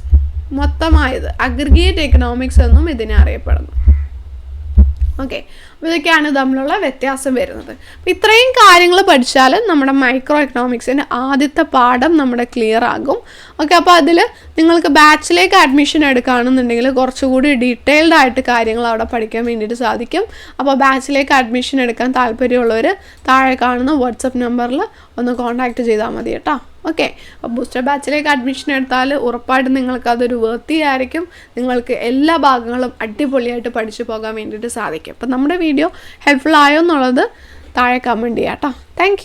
മൊത്തമായത് അഗ്രിഗേറ്റ് എക്കണോമിക്സ് എന്നും ഇതിനെ അറിയപ്പെടുന്നു. ഓക്കെ, അപ്പോൾ ഇതൊക്കെയാണ് തമ്മിലുള്ള വ്യത്യാസം വരുന്നത്. അപ്പോൾ ഇത്രയും കാര്യങ്ങൾ പഠിച്ചാൽ നമ്മുടെ മൈക്രോ എക്കണോമിക്സിൻ്റെ ആദ്യത്തെ പാഠം നമ്മുടെ ക്ലിയർ ആകും. ഓക്കെ, അപ്പോൾ അതിൽ നിങ്ങൾക്ക് ബാച്ചിലേക്ക് അഡ്മിഷൻ എടുക്കുകയാണെന്നുണ്ടെങ്കിൽ കുറച്ചുകൂടി ഡീറ്റെയിൽഡ് ആയിട്ട് കാര്യങ്ങൾ അവിടെ പഠിക്കാൻ വേണ്ടിയിട്ട് സാധിക്കും. അപ്പോൾ ബാച്ചിലേക്ക് അഡ്മിഷൻ എടുക്കാൻ താല്പര്യമുള്ളവർ താഴെ കാണുന്ന വാട്സപ്പ് നമ്പറിൽ ഒന്ന് കോൺടാക്റ്റ് ചെയ്താൽ മതി കേട്ടോ. ഓക്കെ, അപ്പോൾ ബൂസ്റ്റർ ബാച്ചിലേക്ക് അഡ്മിഷൻ എടുത്താൽ ഉറപ്പായിട്ടും നിങ്ങൾക്ക് അതൊരു വർത്തി ആയിരിക്കും. നിങ്ങൾക്ക് എല്ലാ ഭാഗങ്ങളും അടിപൊളിയായിട്ട് പഠിച്ചു പോകാൻ വേണ്ടിയിട്ട് സാധിക്കും. അപ്പോൾ നമ്മുടെ വീഡിയോ ഹെൽപ്ഫുൾ ആയോ എന്നുള്ളത് താഴെ കമൻറ്റ് ചെയ്യാം കേട്ടോ. താങ്ക്